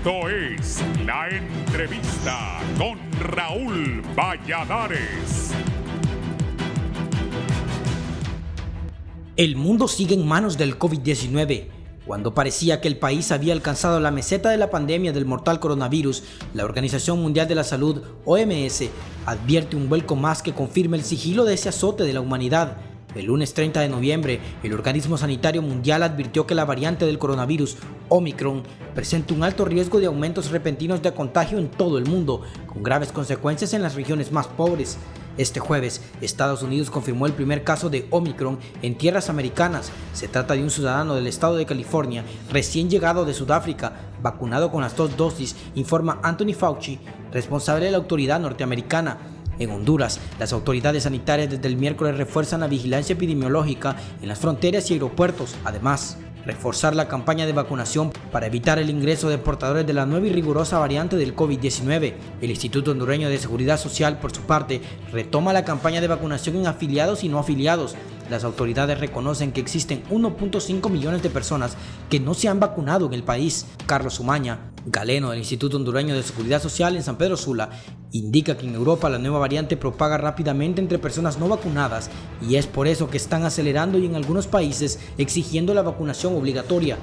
Esto es La Entrevista con Raúl Valladares. El mundo sigue en manos del COVID-19. Cuando parecía que el país había alcanzado la meseta de la pandemia del mortal coronavirus, la Organización Mundial de la Salud, OMS, advierte un vuelco más que confirma el sigilo de ese azote de la humanidad. El lunes 30 de noviembre, el Organismo Sanitario Mundial advirtió que la variante del coronavirus, Omicron, presenta un alto riesgo de aumentos repentinos de contagio en todo el mundo, con graves consecuencias en las regiones más pobres. Este jueves, Estados Unidos confirmó el primer caso de Omicron en tierras americanas. Se trata de un ciudadano del estado de California, recién llegado de Sudáfrica, vacunado con las 2 dosis, informa Anthony Fauci, responsable de la autoridad norteamericana. En Honduras, las autoridades sanitarias desde el miércoles refuerzan la vigilancia epidemiológica en las fronteras y aeropuertos. Además, reforzar la campaña de vacunación para evitar el ingreso de portadores de la nueva y rigurosa variante del COVID-19. El Instituto Hondureño de Seguridad Social, por su parte, retoma la campaña de vacunación en afiliados y no afiliados. Las autoridades reconocen que existen 1.5 millones de personas que no se han vacunado en el país. Carlos Umaña, galeno del Instituto Hondureño de Seguridad Social en San Pedro Sula, indica que en Europa la nueva variante propaga rápidamente entre personas no vacunadas y es por eso que están acelerando y en algunos países exigiendo la vacunación obligatoria.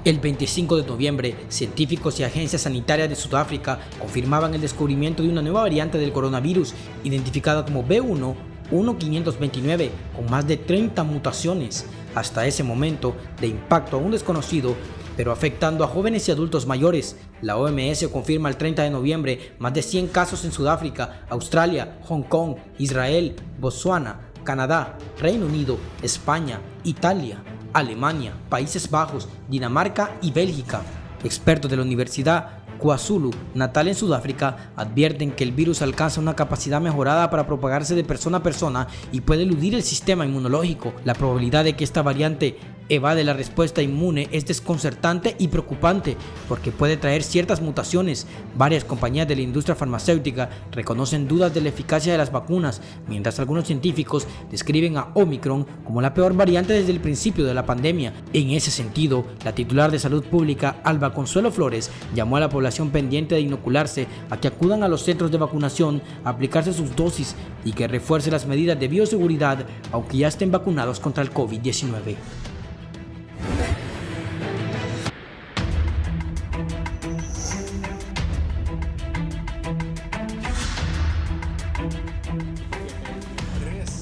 El 25 de noviembre, científicos y agencias sanitarias de Sudáfrica confirmaban el descubrimiento de una nueva variante del coronavirus, identificada como B1.1.529, con más de 30 mutaciones. Hasta ese momento, de impacto aún desconocido, pero afectando a jóvenes y adultos mayores. La OMS confirma el 30 de noviembre más de 100 casos en Sudáfrica, Australia, Hong Kong, Israel, Botsuana, Canadá, Reino Unido, España, Italia, Alemania, Países Bajos, Dinamarca y Bélgica. Expertos de la Universidad KwaZulu-Natal en Sudáfrica advierten que el virus alcanza una capacidad mejorada para propagarse de persona a persona y puede eludir el sistema inmunológico. La probabilidad de que esta variante evade la respuesta inmune es desconcertante y preocupante porque puede traer ciertas mutaciones. Varias compañías de la industria farmacéutica reconocen dudas de la eficacia de las vacunas, mientras algunos científicos describen a Omicron como la peor variante desde el principio de la pandemia. En ese sentido, la titular de Salud Pública, Alba Consuelo Flores, llamó a la población pendiente de inocularse a que acudan a los centros de vacunación a aplicarse sus dosis y que refuerce las medidas de bioseguridad aunque ya estén vacunados contra el COVID-19.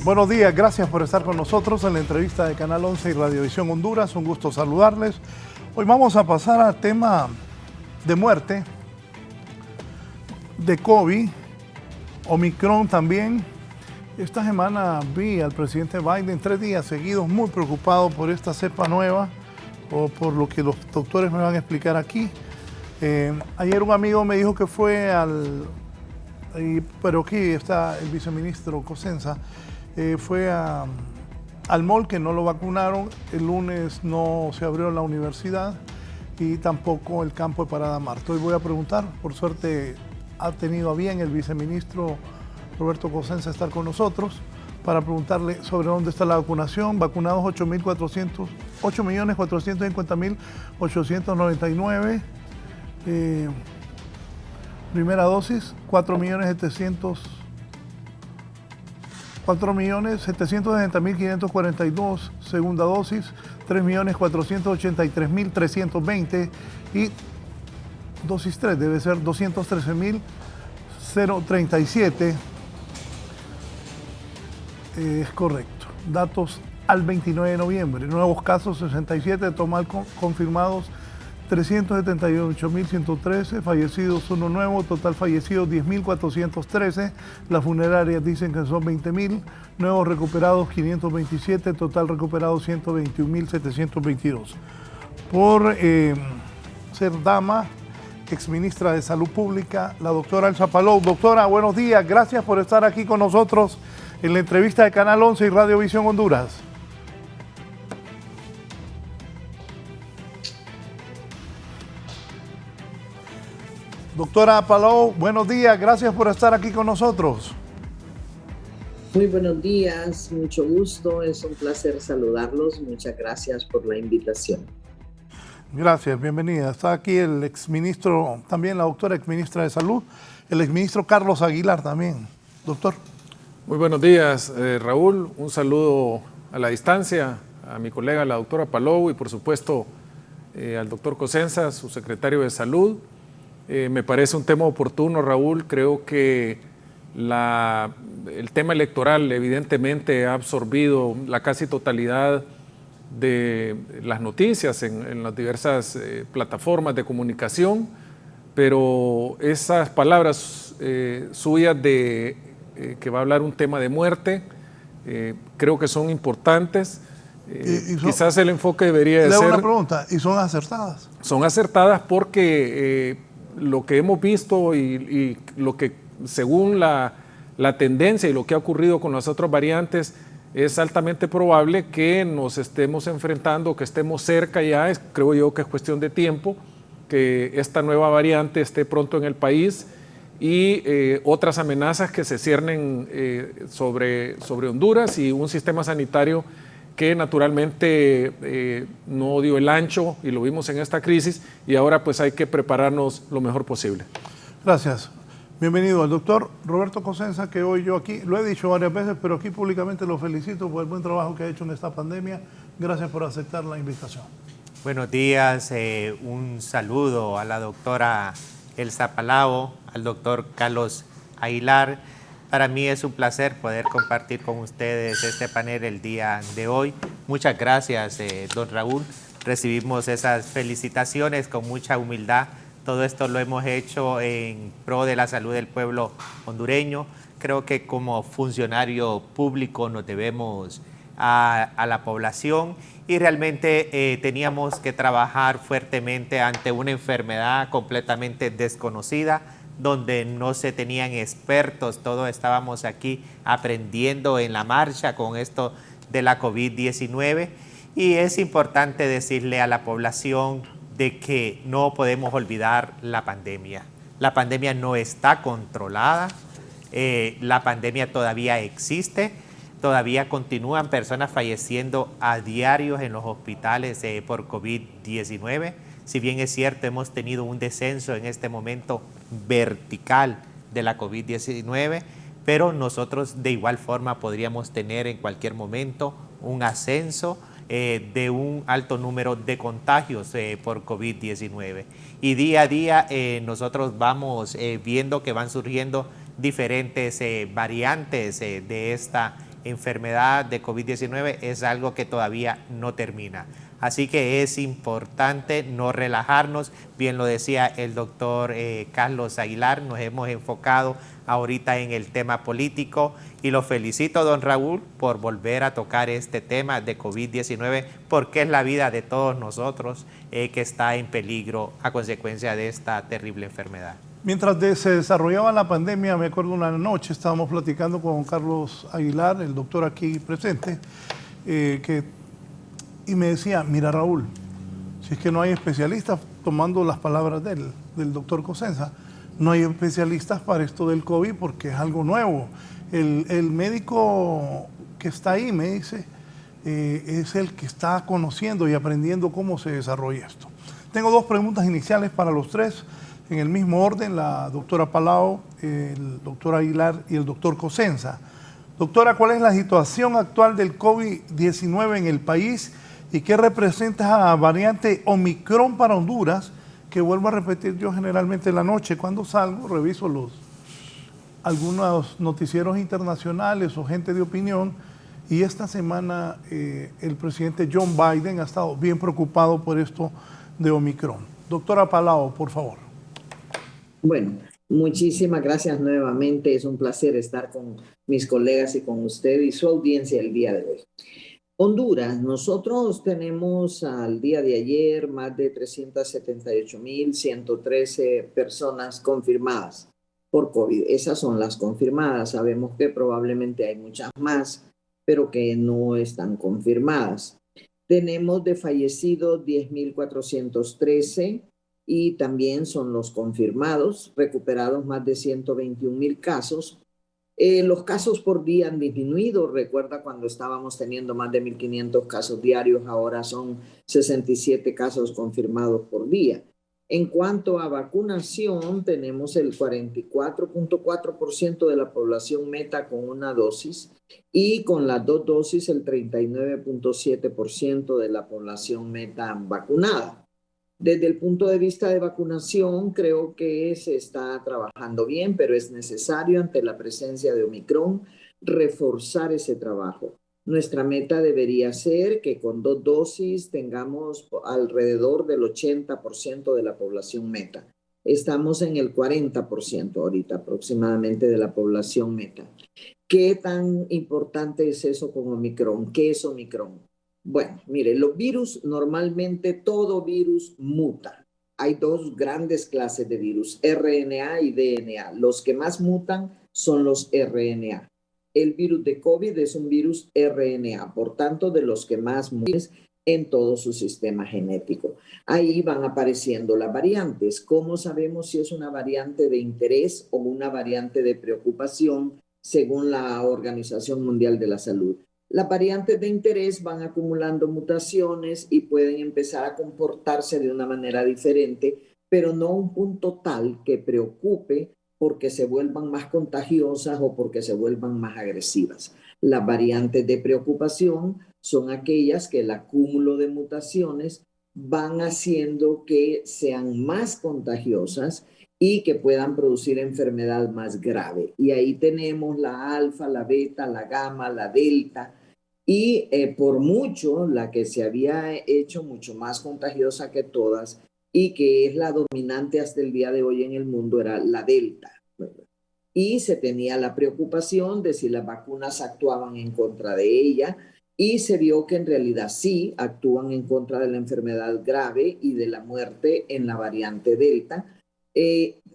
Buenos días, gracias por estar con nosotros en la entrevista de Canal 11 y Radiovisión Honduras. Un gusto saludarles. Hoy vamos a pasar al tema de muerte, de COVID, Omicron también. Esta semana vi al presidente Biden 3 días seguidos muy preocupado por esta cepa nueva o por lo que los doctores me van a explicar aquí. Ayer un amigo me dijo que fue pero aquí está el viceministro Cosenza, fue al mall que no lo vacunaron. El lunes no se abrió la universidad y tampoco el campo de Parada Marte. Hoy voy a preguntar, por suerte ha tenido a bien el viceministro Roberto Cosenza estar con nosotros para preguntarle sobre dónde está la vacunación. Vacunados 8.450.899. Primera dosis, 4.760.542. Segunda dosis, 3.483.320. Y dosis 3 debe ser 213.037. Es correcto. Datos al 29 de noviembre. Nuevos casos 67, total confirmados 378.113, fallecidos 1 nuevo, total fallecidos 10.413, las funerarias dicen que son 20.000, nuevos recuperados 527, total recuperados 121.722. Por ser dama, exministra de Salud Pública, la doctora Elsa Palou. Doctora, buenos días, gracias por estar aquí con nosotros en la entrevista de Canal 11 y Radiovisión Honduras. Doctora Palou, buenos días, gracias por estar aquí con nosotros. Muy buenos días, mucho gusto, es un placer saludarlos, muchas gracias por la invitación. Gracias, bienvenida. Está aquí el exministro, también la doctora exministra de Salud, el exministro Carlos Aguilar también. Doctor. Muy buenos días, Raúl. Un saludo a la distancia a mi colega, la doctora Palou, y por supuesto al doctor Cosenza, su secretario de Salud. Me parece un tema oportuno, Raúl. Creo que el tema electoral evidentemente ha absorbido la casi totalidad de las noticias en las diversas plataformas de comunicación, pero esas palabras suyas que va a hablar un tema de muerte, creo que son importantes. Quizás el enfoque debería de ser... Le hago una pregunta, ¿y son acertadas? Son acertadas porque lo que hemos visto y lo que, según la tendencia y lo que ha ocurrido con las otras variantes, es altamente probable que nos estemos enfrentando, que estemos cerca ya. Creo yo que es cuestión de tiempo que esta nueva variante esté pronto en el país, y otras amenazas que se ciernen sobre Honduras, y un sistema sanitario que naturalmente no dio el ancho, y lo vimos en esta crisis, y ahora pues hay que prepararnos lo mejor posible. Gracias. Bienvenido al doctor Roberto Cosenza, que hoy yo aquí, lo he dicho varias veces, pero aquí públicamente lo felicito por el buen trabajo que ha hecho en esta pandemia. Gracias por aceptar la invitación. Buenos días, un saludo a la doctora Elsa Palau, al doctor Carlos Aguilar. Para mí es un placer poder compartir con ustedes este panel el día de hoy. Muchas gracias, don Raúl. Recibimos esas felicitaciones con mucha humildad. Todo esto lo hemos hecho en pro de la salud del pueblo hondureño. Creo que como funcionario público nos debemos a la población, y realmente teníamos que trabajar fuertemente ante una enfermedad completamente desconocida, donde no se tenían expertos. Todos estábamos aquí aprendiendo en la marcha con esto de la COVID-19, y es importante decirle a la población de que no podemos olvidar la pandemia. La pandemia no está controlada, la pandemia todavía existe, todavía continúan personas falleciendo a diario en los hospitales por COVID-19. Si bien es cierto, hemos tenido un descenso en este momento vertical de la COVID-19, pero nosotros de igual forma podríamos tener en cualquier momento un ascenso de un alto número de contagios por COVID-19. Y día a día nosotros vamos viendo que van surgiendo diferentes variantes de esta enfermedad de COVID-19. Es algo que todavía no termina. Así que es importante no relajarnos. Bien lo decía el doctor Carlos Aguilar, nos hemos enfocado ahorita en el tema político, y lo felicito, don Raúl, por volver a tocar este tema de COVID-19, porque es la vida de todos nosotros que está en peligro a consecuencia de esta terrible enfermedad. Mientras se desarrollaba la pandemia, me acuerdo una noche, estábamos platicando con Carlos Aguilar, el doctor aquí presente, y me decía, mira Raúl, si es que no hay especialistas, tomando las palabras del doctor Cosenza, no hay especialistas para esto del COVID porque es algo nuevo. El médico que está ahí, me dice, es el que está conociendo y aprendiendo cómo se desarrolla esto. Tengo dos preguntas iniciales para los tres, en el mismo orden, la doctora Palau, el doctor Aguilar y el doctor Cosenza. Doctora, ¿cuál es la situación actual del COVID-19 en el país y qué representa la variante Omicron para Honduras? Que vuelvo a repetir, yo generalmente en la noche cuando salgo reviso algunos noticieros internacionales o gente de opinión, y esta semana el presidente John Biden ha estado bien preocupado por esto de Omicron. Doctora Palau, por favor. Bueno, muchísimas gracias nuevamente. Es un placer estar con mis colegas y con usted y su audiencia el día de hoy. Honduras, nosotros tenemos al día de ayer más de 378.113 personas confirmadas por COVID. Esas son las confirmadas. Sabemos que probablemente hay muchas más, pero que no están confirmadas. Tenemos de fallecidos 10.413 y también son los confirmados, recuperados más de 121.000 casos. Los casos por día han disminuido. Recuerda cuando estábamos teniendo más de 1.500 casos diarios, ahora son 67 casos confirmados por día. En cuanto a vacunación, tenemos el 44.4% de la población meta con una dosis y con las 2 dosis el 39.7% de la población meta vacunada. Desde el punto de vista de vacunación, creo que se está trabajando bien, pero es necesario ante la presencia de Omicron reforzar ese trabajo. Nuestra meta debería ser que con 2 dosis tengamos alrededor del 80% de la población meta. Estamos en el 40% ahorita aproximadamente de la población meta. ¿Qué tan importante es eso con Omicron? ¿Qué es Omicron? Bueno, mire, los virus, normalmente todo virus muta. Hay 2 grandes clases de virus, RNA y DNA. Los que más mutan son los RNA. El virus de COVID es un virus RNA, por tanto, de los que más mutan en todo su sistema genético. Ahí van apareciendo las variantes. ¿Cómo sabemos si es una variante de interés o una variante de preocupación según la Organización Mundial de la Salud? Las variantes de interés van acumulando mutaciones y pueden empezar a comportarse de una manera diferente, pero no a un punto tal que preocupe porque se vuelvan más contagiosas o porque se vuelvan más agresivas. Las variantes de preocupación son aquellas que el acúmulo de mutaciones van haciendo que sean más contagiosas y que puedan producir enfermedad más grave. Y ahí tenemos la alfa, la beta, la gamma, la delta, y por mucho la que se había hecho mucho más contagiosa que todas y que es la dominante hasta el día de hoy en el mundo era la delta. Y se tenía la preocupación de si las vacunas actuaban en contra de ella y se vio que en realidad sí actúan en contra de la enfermedad grave y de la muerte en la variante delta,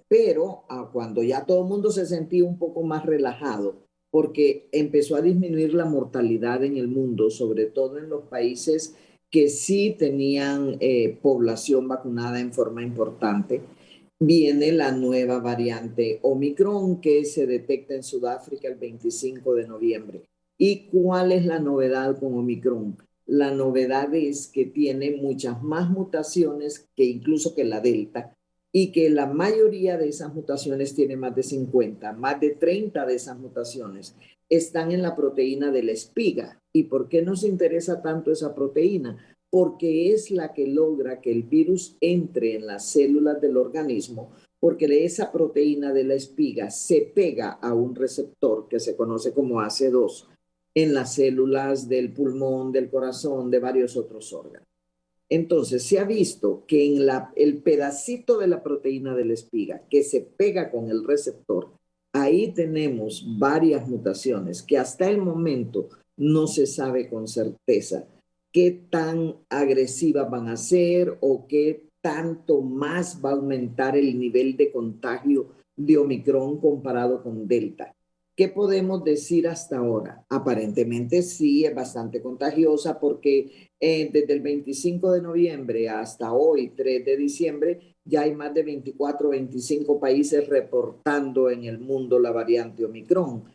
pero cuando ya todo el mundo se sentía un poco más relajado, porque empezó a disminuir la mortalidad en el mundo, sobre todo en los países que sí tenían población vacunada en forma importante. Viene la nueva variante Omicron que se detecta en Sudáfrica el 25 de noviembre. ¿Y cuál es la novedad con Omicron? La novedad es que tiene muchas más mutaciones que incluso que la Delta, y que la mayoría de esas mutaciones tiene más de 50, más de 30 de esas mutaciones están en la proteína de la espiga. ¿Y por qué nos interesa tanto esa proteína? Porque es la que logra que el virus entre en las células del organismo, porque esa proteína de la espiga se pega a un receptor que se conoce como AC2 en las células del pulmón, del corazón, de varios otros órganos. Entonces, se ha visto que en el pedacito de la proteína de la espiga que se pega con el receptor, ahí tenemos varias mutaciones que hasta el momento no se sabe con certeza qué tan agresivas van a ser o qué tanto más va a aumentar el nivel de contagio de Omicron comparado con Delta. ¿Qué podemos decir hasta ahora? Aparentemente sí es bastante contagiosa porque desde el 25 de noviembre hasta hoy, 3 de diciembre, ya hay más de 24 o 25 países reportando en el mundo la variante Omicron.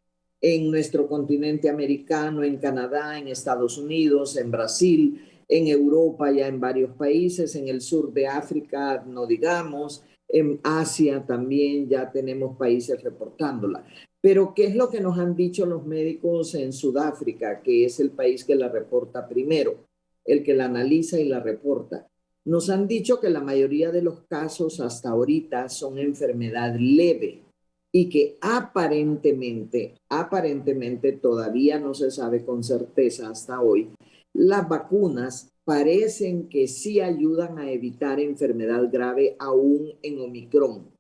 En nuestro continente americano, en Canadá, en Estados Unidos, en Brasil, en Europa, ya en varios países, en el sur de África, no digamos, en Asia también ya tenemos países reportándola. Pero, ¿qué es lo que nos han dicho los médicos en Sudáfrica, que es el país que la reporta primero, el que la analiza y la reporta? Nos han dicho que la mayoría de los casos hasta ahorita son enfermedad leve y que aparentemente todavía no se sabe con certeza hasta hoy, las vacunas parecen que sí ayudan a evitar enfermedad grave aún en Omicron,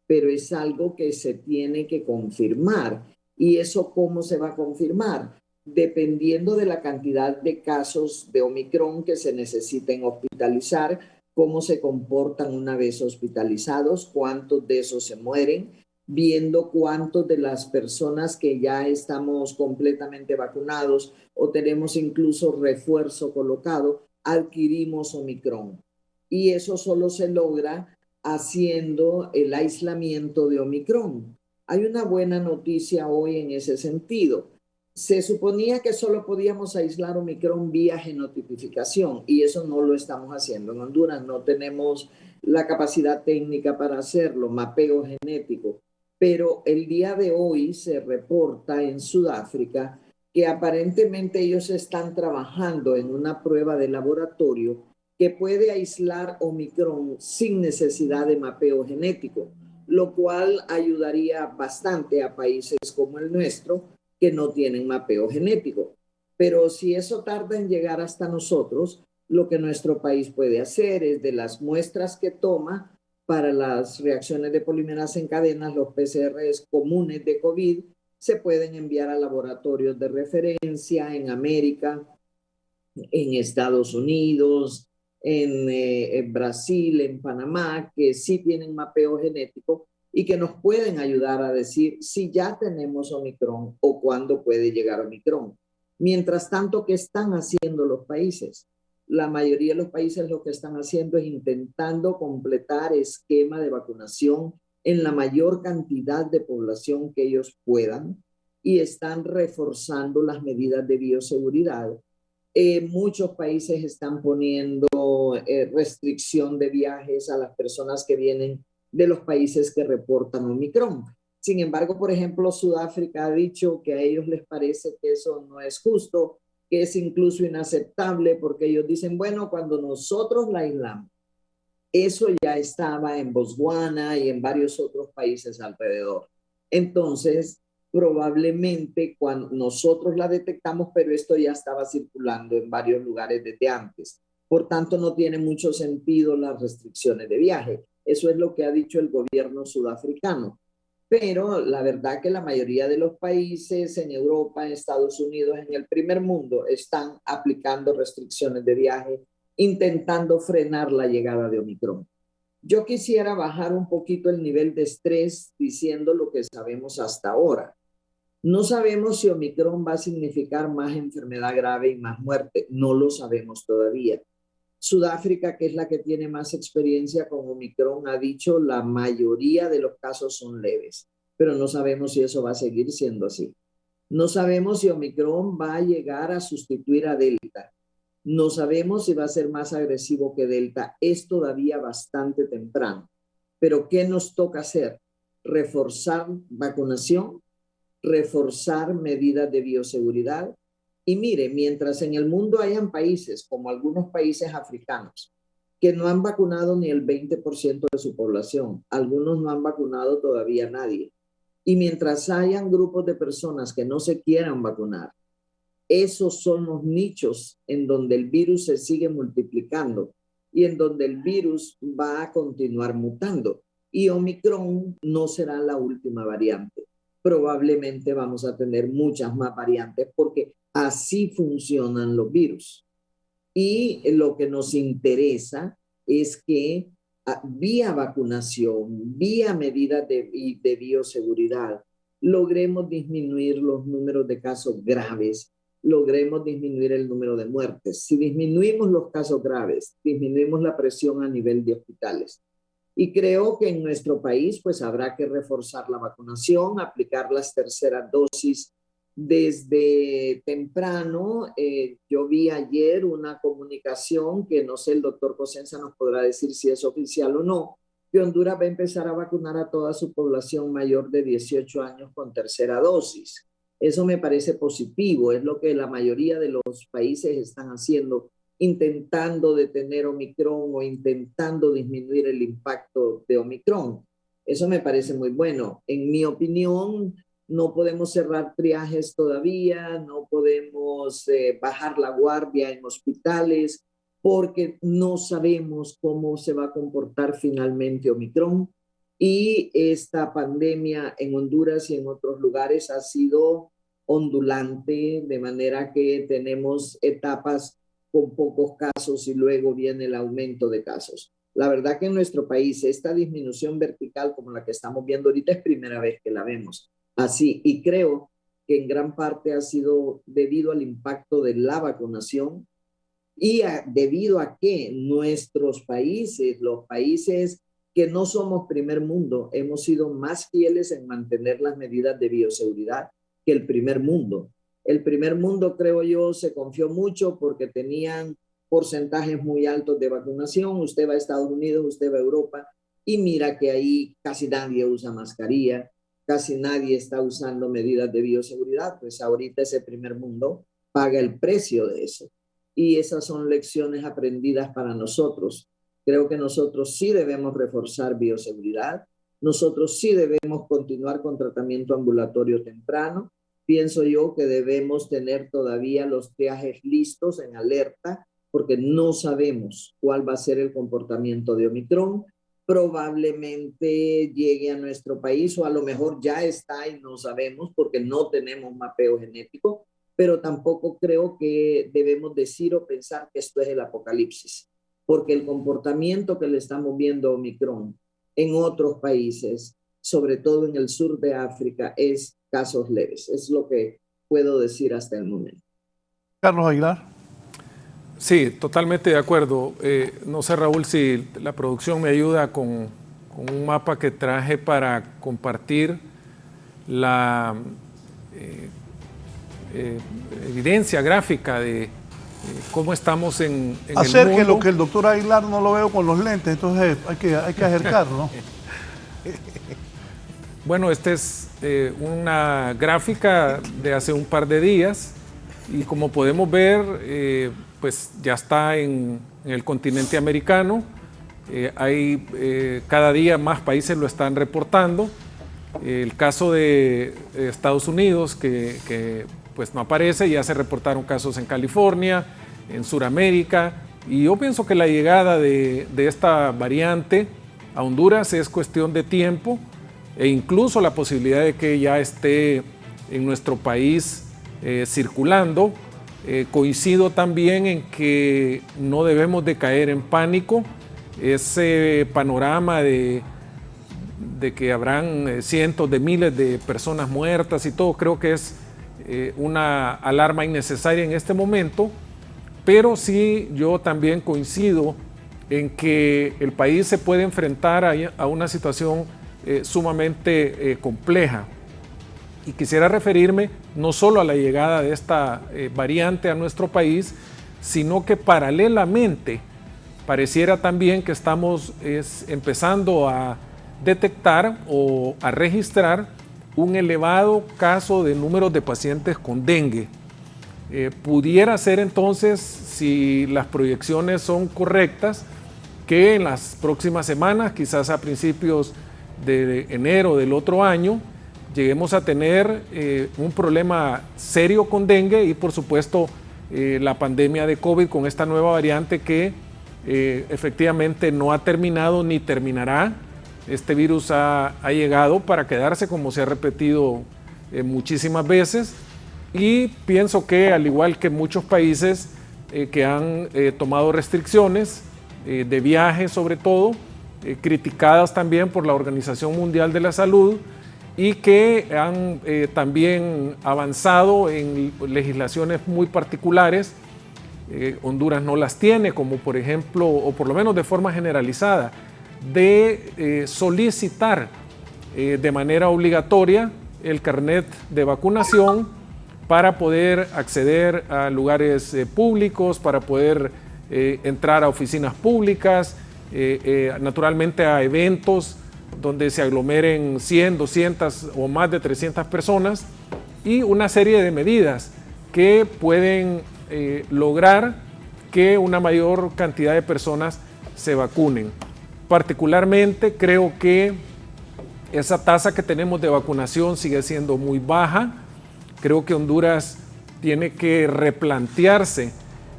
pero es algo que se tiene que confirmar. ¿Y eso cómo se va a confirmar? Dependiendo de la cantidad de casos de Omicron que se necesiten hospitalizar, cómo se comportan una vez hospitalizados, cuántos de esos se mueren, viendo cuántos de las personas que ya estamos completamente vacunados o tenemos incluso refuerzo colocado, adquirimos Omicron. Y eso solo se logra haciendo el aislamiento de Omicron. Hay una buena noticia hoy en ese sentido. Se suponía que solo podíamos aislar Omicron vía genotipificación y eso no lo estamos haciendo. En Honduras no tenemos la capacidad técnica para hacerlo, mapeo genético. Pero el día de hoy se reporta en Sudáfrica que aparentemente ellos están trabajando en una prueba de laboratorio que puede aislar Omicron sin necesidad de mapeo genético, lo cual ayudaría bastante a países como el nuestro que no tienen mapeo genético. Pero si eso tarda en llegar hasta nosotros, lo que nuestro país puede hacer es de las muestras que toma para las reacciones de polimerasa en cadenas, los PCRs comunes de COVID, se pueden enviar a laboratorios de referencia en América, en Estados Unidos, en Brasil, en Panamá, que sí tienen mapeo genético y que nos pueden ayudar a decir si ya tenemos Omicron o cuándo puede llegar Omicron. Mientras tanto, ¿qué están haciendo los países? La mayoría de los países lo que están haciendo es intentando completar esquema de vacunación en la mayor cantidad de población que ellos puedan y están reforzando las medidas de bioseguridad. Muchos países están poniendo restricción de viajes a las personas que vienen de los países que reportan Omicron. Sin embargo, por ejemplo, Sudáfrica ha dicho que a ellos les parece que eso no es justo, que es incluso inaceptable, porque ellos dicen, bueno, cuando nosotros la aislamos, eso ya estaba en Botswana y en varios otros países alrededor. Entonces, probablemente cuando nosotros la detectamos, pero esto ya estaba circulando en varios lugares desde antes. Por tanto, no tiene mucho sentido las restricciones de viaje. Eso es lo que ha dicho el gobierno sudafricano. Pero la verdad que la mayoría de los países en Europa, en Estados Unidos, en el primer mundo, están aplicando restricciones de viaje, intentando frenar la llegada de Omicron. Yo quisiera bajar un poquito el nivel de estrés diciendo lo que sabemos hasta ahora. No sabemos si Omicron va a significar más enfermedad grave y más muerte. No lo sabemos todavía. Sudáfrica, que es la que tiene más experiencia con Omicron, ha dicho la mayoría de los casos son leves, pero no sabemos si eso va a seguir siendo así. No sabemos si Omicron va a llegar a sustituir a Delta. No sabemos si va a ser más agresivo que Delta. Es todavía bastante temprano. Pero ¿qué nos toca hacer? Reforzar vacunación, reforzar medidas de bioseguridad. Y mire, mientras en el mundo hayan países, como algunos países africanos, que no han vacunado ni el 20% de su población, algunos no han vacunado todavía a nadie. Y mientras hayan grupos de personas que no se quieran vacunar, esos son los nichos en donde el virus se sigue multiplicando y en donde el virus va a continuar mutando. Y Omicron no será la última variante. Probablemente vamos a tener muchas más variantes porque así funcionan los virus. Y lo que nos interesa es que vía vacunación, vía medidas de bioseguridad, logremos disminuir los números de casos graves, logremos disminuir el número de muertes. Si disminuimos los casos graves, disminuimos la presión a nivel de hospitales. Y creo que en nuestro país pues habrá que reforzar la vacunación, aplicar las terceras dosis desde temprano. Yo vi ayer una comunicación que no sé, el doctor Cosenza nos podrá decir si es oficial o no, que Honduras va a empezar a vacunar a toda su población mayor de 18 años con tercera dosis. Eso me parece positivo, es lo que la mayoría de los países están haciendo, intentando detener Omicron o intentando disminuir el impacto de Omicron. Eso me parece muy bueno. En mi opinión, no podemos cerrar triajes todavía, no podemos bajar la guardia en hospitales, porque no sabemos cómo se va a comportar finalmente Omicron. Y esta pandemia en Honduras y en otros lugares ha sido ondulante, de manera que tenemos etapas con pocos casos y luego viene el aumento de casos. La verdad que en nuestro país esta disminución vertical como la que estamos viendo ahorita es primera vez que la vemos así, y creo que en gran parte ha sido debido al impacto de la vacunación y debido a que nuestros países, los países que no somos primer mundo, hemos sido más fieles en mantener las medidas de bioseguridad que el primer mundo. El primer mundo, creo yo, se confió mucho porque tenían porcentajes muy altos de vacunación. Usted va a Estados Unidos, usted va a Europa y mira que ahí casi nadie usa mascarilla, casi nadie está usando medidas de bioseguridad. Pues ahorita ese primer mundo paga el precio de eso. Y esas son lecciones aprendidas para nosotros. Creo que nosotros sí debemos reforzar bioseguridad. Nosotros sí debemos continuar con tratamiento ambulatorio temprano. Pienso yo que debemos tener todavía los triajes listos en alerta porque no sabemos cuál va a ser el comportamiento de Omicron. Probablemente llegue a nuestro país o a lo mejor ya está y no sabemos porque no tenemos mapeo genético, pero tampoco creo que debemos decir o pensar que esto es el apocalipsis, porque el comportamiento que le estamos viendo a Omicron en otros países, sobre todo en el sur de África, es casos leves. Es lo que puedo decir hasta el momento. Carlos Aguilar. Sí, totalmente de acuerdo. No sé, Raúl, si la producción me ayuda con un mapa que traje para compartir la evidencia gráfica de cómo estamos en el mundo. Acerque lo que el doctor Aguilar no lo veo con los lentes, entonces hay que acercarlo, ¿no? Bueno, esta es una gráfica de hace un par de días y como podemos ver, pues ya está en el continente americano. Hay cada día más países lo están reportando. El caso de Estados Unidos, que pues no aparece, ya se reportaron casos en California, en Sudamérica, y yo pienso que la llegada de esta variante a Honduras es cuestión de tiempo e incluso la posibilidad de que ya esté en nuestro país circulando. Coincido también en que no debemos de caer en pánico. Ese panorama de que habrán cientos de miles de personas muertas y todo, creo que es una alarma innecesaria en este momento, pero sí yo también coincido en que el país se puede enfrentar a una situación sumamente compleja. Y quisiera referirme no solo a la llegada de esta variante a nuestro país, sino que paralelamente pareciera también que estamos empezando a detectar o a registrar un elevado caso de números de pacientes con dengue. Pudiera ser entonces, si las proyecciones son correctas, que en las próximas semanas, quizás a principios de enero del otro año, lleguemos a tener un problema serio con dengue y por supuesto la pandemia de COVID con esta nueva variante que efectivamente no ha terminado ni terminará. Este virus ha llegado para quedarse, como se ha repetido muchísimas veces, y pienso que al igual que muchos países que han tomado restricciones de viaje sobre todo, criticadas también por la Organización Mundial de la Salud, y que han también avanzado en legislaciones muy particulares. Honduras no las tiene, como por ejemplo, o por lo menos de forma generalizada, de solicitar de manera obligatoria el carnet de vacunación para poder acceder a lugares públicos, para poder entrar a oficinas públicas, naturalmente a eventos donde se aglomeren 100, 200 o más de 300 personas, y una serie de medidas que pueden lograr que una mayor cantidad de personas se vacunen. Particularmente creo que esa tasa que tenemos de vacunación sigue siendo muy baja. Creo que Honduras tiene que replantearse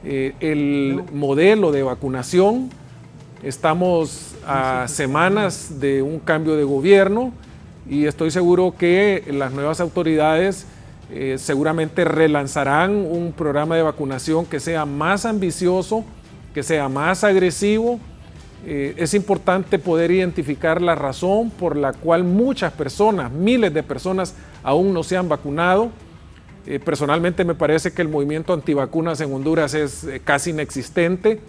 el modelo de vacunación. Estamos a semanas de un cambio de gobierno y estoy seguro que las nuevas autoridades seguramente relanzarán un programa de vacunación que sea más ambicioso, que sea más agresivo. Es importante poder identificar la razón por la cual muchas personas, miles de personas, aún no se han vacunado. Personalmente me parece que el movimiento antivacunas en Honduras es casi inexistente.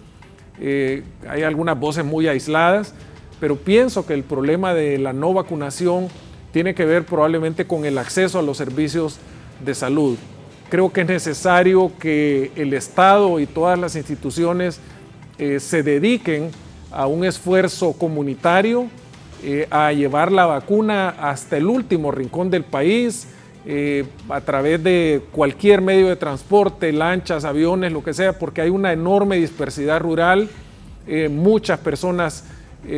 Hay algunas voces muy aisladas, pero pienso que el problema de la no vacunación tiene que ver probablemente con el acceso a los servicios de salud. Creo que es necesario que el Estado y todas las instituciones se dediquen a un esfuerzo comunitario, a llevar la vacuna hasta el último rincón del país, a través de cualquier medio de transporte, lanchas, aviones, lo que sea, porque hay una enorme dispersidad rural. Muchas personas,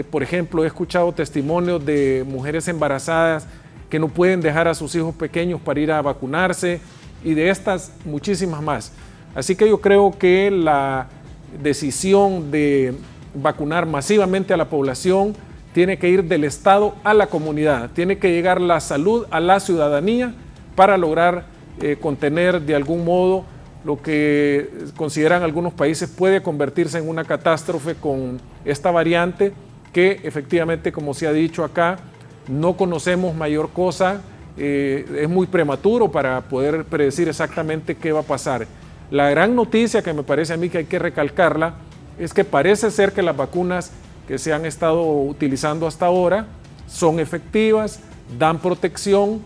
por ejemplo, he escuchado testimonios de mujeres embarazadas que no pueden dejar a sus hijos pequeños para ir a vacunarse, y de estas muchísimas más. Así que yo creo que la decisión de vacunar masivamente a la población tiene que ir del Estado a la comunidad, tiene que llegar la salud a la ciudadanía para lograr contener de algún modo lo que consideran algunos países puede convertirse en una catástrofe con esta variante que efectivamente, como se ha dicho acá, no conocemos mayor cosa, es muy prematuro para poder predecir exactamente qué va a pasar. La gran noticia que me parece a mí que hay que recalcarla es que parece ser que las vacunas que se han estado utilizando hasta ahora son efectivas, dan protección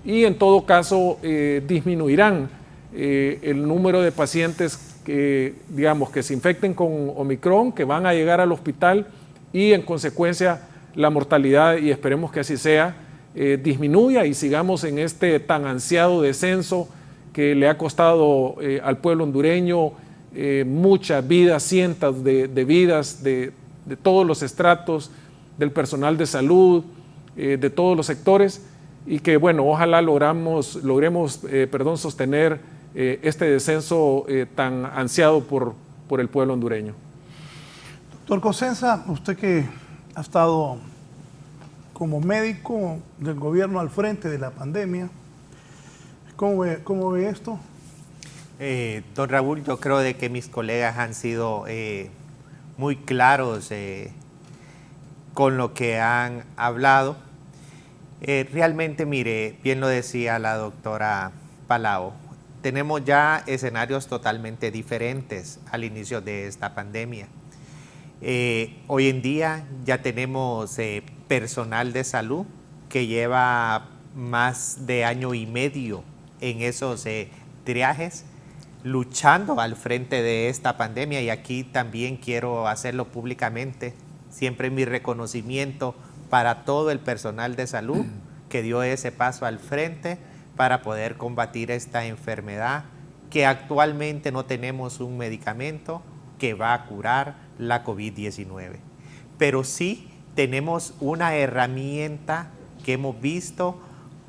y en todo caso disminuirán el número de pacientes que, digamos, que se infecten con Omicron, que van a llegar al hospital, y en consecuencia la mortalidad, y esperemos que así sea, disminuya y sigamos en este tan ansiado descenso que le ha costado al pueblo hondureño muchas vidas, cientos de vidas de todos los estratos, del personal de salud, de todos los sectores, y que bueno, ojalá logremos sostener este descenso tan ansiado por el pueblo hondureño. Doctor Cosenza, usted que ha estado como médico del gobierno al frente de la pandemia, ¿cómo ve esto? Don Raúl, yo creo de que mis colegas han sido muy claros con lo que han hablado. Realmente, mire, bien lo decía la doctora Palau, tenemos ya escenarios totalmente diferentes al inicio de esta pandemia. Hoy en día ya tenemos personal de salud que lleva más de año y medio en esos triajes, luchando al frente de esta pandemia, y aquí también quiero hacerlo públicamente, siempre mi reconocimiento para todo el personal de salud que dio ese paso al frente para poder combatir esta enfermedad, que actualmente no tenemos un medicamento que va a curar la COVID-19. Pero sí tenemos una herramienta que hemos visto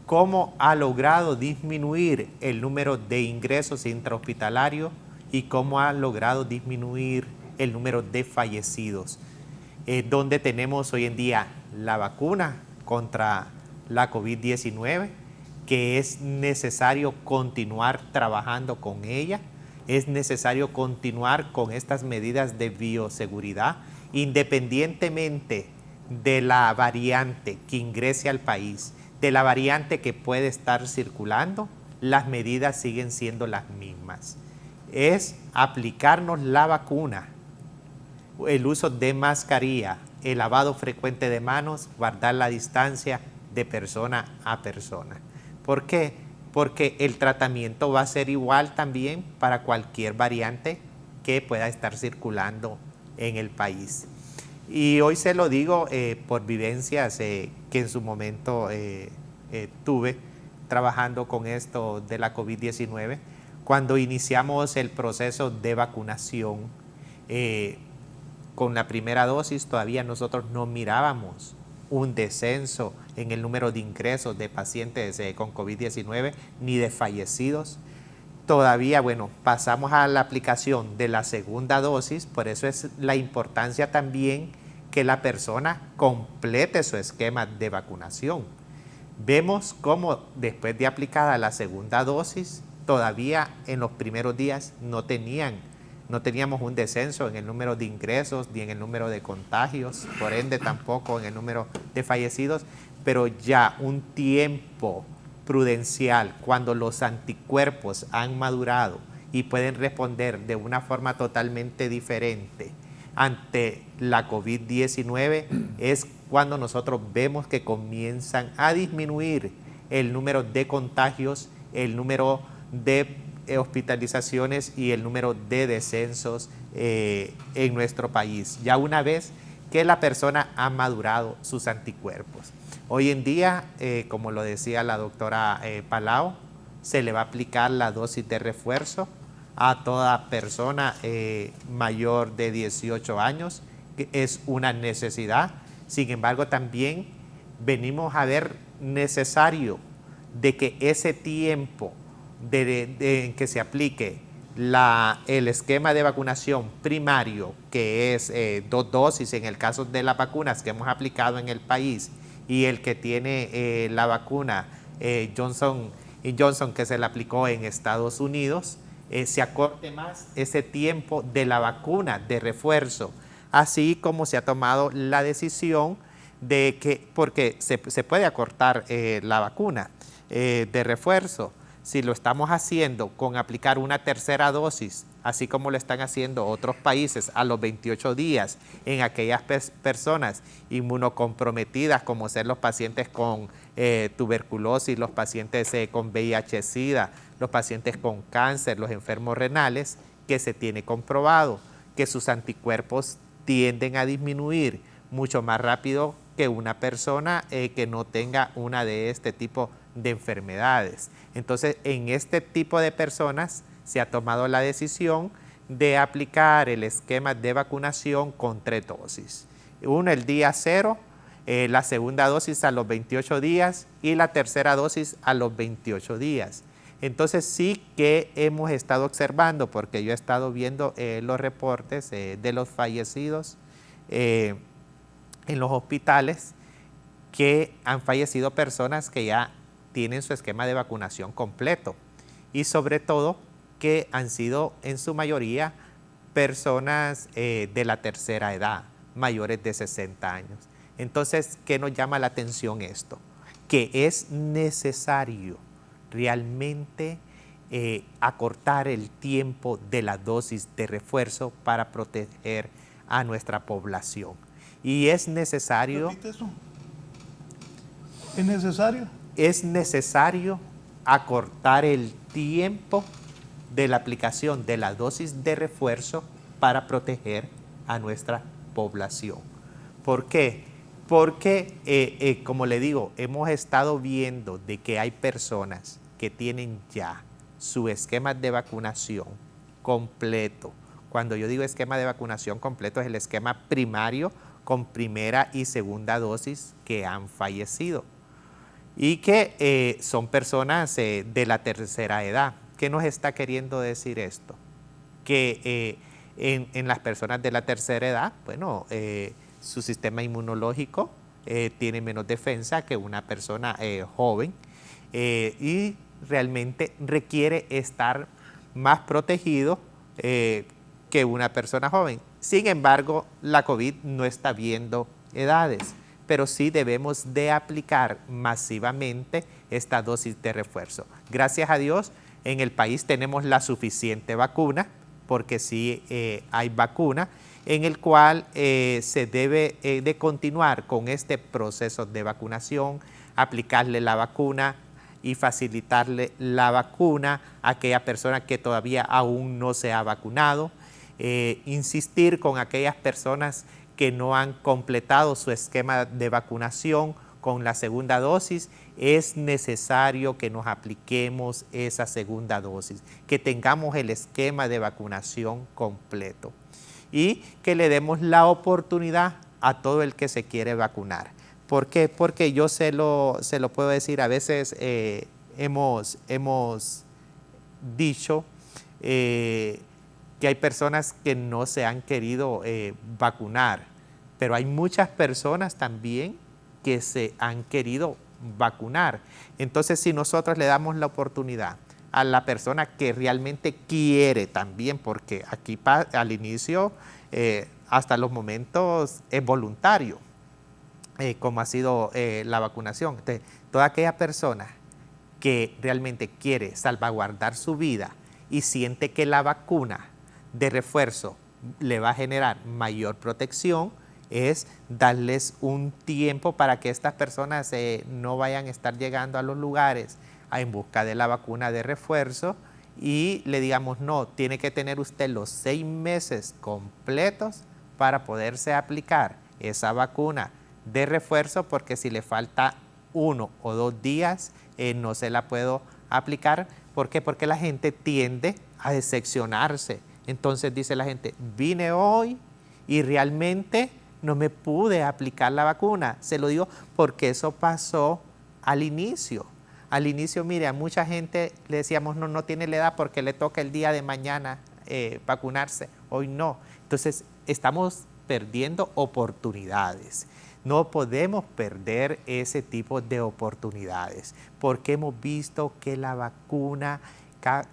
cómo ha logrado disminuir el número de ingresos intrahospitalarios y cómo ha logrado disminuir el número de fallecidos. Donde tenemos hoy en día la vacuna contra la COVID-19, que es necesario continuar trabajando con ella, es necesario continuar con estas medidas de bioseguridad, independientemente de la variante que ingrese al país, de la variante que puede estar circulando, las medidas siguen siendo las mismas. Es aplicarnos la vacuna, el uso de mascarilla, el lavado frecuente de manos, guardar la distancia de persona a persona. ¿Por qué? Porque el tratamiento va a ser igual también para cualquier variante que pueda estar circulando en el país. Y hoy se lo digo por vivencias que en su momento tuve trabajando con esto de la COVID-19. Cuando iniciamos el proceso de vacunación, con la primera dosis todavía nosotros no mirábamos un descenso en el número de ingresos de pacientes con COVID-19 ni de fallecidos. Todavía, bueno, pasamos a la aplicación de la segunda dosis, por eso es la importancia también que la persona complete su esquema de vacunación. Vemos cómo después de aplicada la segunda dosis, todavía en los primeros días no teníamos un descenso en el número de ingresos ni en el número de contagios, por ende tampoco en el número de fallecidos, pero ya un tiempo prudencial, cuando los anticuerpos han madurado y pueden responder de una forma totalmente diferente ante la COVID-19 es cuando nosotros vemos que comienzan a disminuir el número de contagios, el número de hospitalizaciones y el número de descensos en nuestro país, ya una vez que la persona ha madurado sus anticuerpos. Hoy en día, como lo decía la doctora Palau, se le va a aplicar la dosis de refuerzo a toda persona mayor de 18 años, que es una necesidad. Sin embargo, también venimos a ver necesario de que ese tiempo en que se aplique el esquema de vacunación primario, que es 2 dosis en el caso de las vacunas que hemos aplicado en el país, y el que tiene la vacuna Johnson & Johnson que se le aplicó en Estados Unidos, se acorte más ese tiempo de la vacuna de refuerzo, así como se ha tomado la decisión de que, porque se puede acortar la vacuna de refuerzo, si lo estamos haciendo con aplicar una tercera dosis, así como lo están haciendo otros países a los 28 días en aquellas personas inmunocomprometidas, como ser los pacientes con tuberculosis, los pacientes con VIH-Sida, los pacientes con cáncer, los enfermos renales, que se tiene comprobado que sus anticuerpos tienden a disminuir mucho más rápido que una persona que no tenga una de este tipo de enfermedades. Entonces, en este tipo de personas se ha tomado la decisión de aplicar el esquema de vacunación con 3 dosis. Una el día 0, la segunda dosis a los 28 días y la tercera dosis a los 28 días. Entonces sí que hemos estado observando, porque yo he estado viendo los reportes de los fallecidos en los hospitales, que han fallecido personas que ya tienen su esquema de vacunación completo, y sobre todo que han sido en su mayoría personas de la tercera edad, mayores de 60 años. Entonces, ¿qué nos llama la atención esto? Que es necesario realmente acortar el tiempo de la dosis de refuerzo para proteger a nuestra población. Y es necesario... ¿Repite eso? ¿Es necesario? Es necesario acortar el tiempo de la aplicación de la dosis de refuerzo para proteger a nuestra población. ¿Por qué? Porque, como le digo, hemos estado viendo de que hay personas que tienen ya su esquema de vacunación completo. Cuando yo digo esquema de vacunación completo, es el esquema primario con primera y segunda dosis, que han fallecido. Y que son personas de la tercera edad. ¿Qué nos está queriendo decir esto? Que en las personas de la tercera edad, bueno, su sistema inmunológico tiene menos defensa que una persona joven, y realmente requiere estar más protegido que una persona joven. Sin embargo, la COVID no está viendo edades, pero sí debemos de aplicar masivamente esta dosis de refuerzo. Gracias a Dios, en el país tenemos la suficiente vacuna, porque sí hay vacuna, en el cual se debe de continuar con este proceso de vacunación, aplicarle la vacuna y facilitarle la vacuna a aquella persona que todavía aún no se ha vacunado, insistir con aquellas personas que no han completado su esquema de vacunación con la segunda dosis. Es necesario que nos apliquemos esa segunda dosis, que tengamos el esquema de vacunación completo y que le demos la oportunidad a todo el que se quiere vacunar. ¿Por qué? Porque yo se lo puedo decir, a veces hemos dicho que hay personas que no se han querido vacunar, pero hay muchas personas también que se han querido vacunar. Entonces, si nosotros le damos la oportunidad a la persona que realmente quiere también, porque aquí al inicio, hasta los momentos, es voluntario, como ha sido la vacunación. Entonces, toda aquella persona que realmente quiere salvaguardar su vida y siente que la vacuna de refuerzo le va a generar mayor protección es darles un tiempo para que estas personas no vayan a estar llegando a los lugares en busca de la vacuna de refuerzo y le digamos, no, tiene que tener usted los 6 meses completos para poderse aplicar esa vacuna de refuerzo, porque si le falta 1 o 2 días, no se la puedo aplicar. ¿Por qué? Porque la gente tiende a decepcionarse. Entonces dice la gente, vine hoy y realmente no me pude aplicar la vacuna. Se lo digo porque eso pasó al inicio. Al inicio, mire, a mucha gente le decíamos, no tiene la edad porque le toca el día de mañana vacunarse. Hoy no. Entonces, estamos perdiendo oportunidades. No podemos perder ese tipo de oportunidades porque hemos visto que la vacuna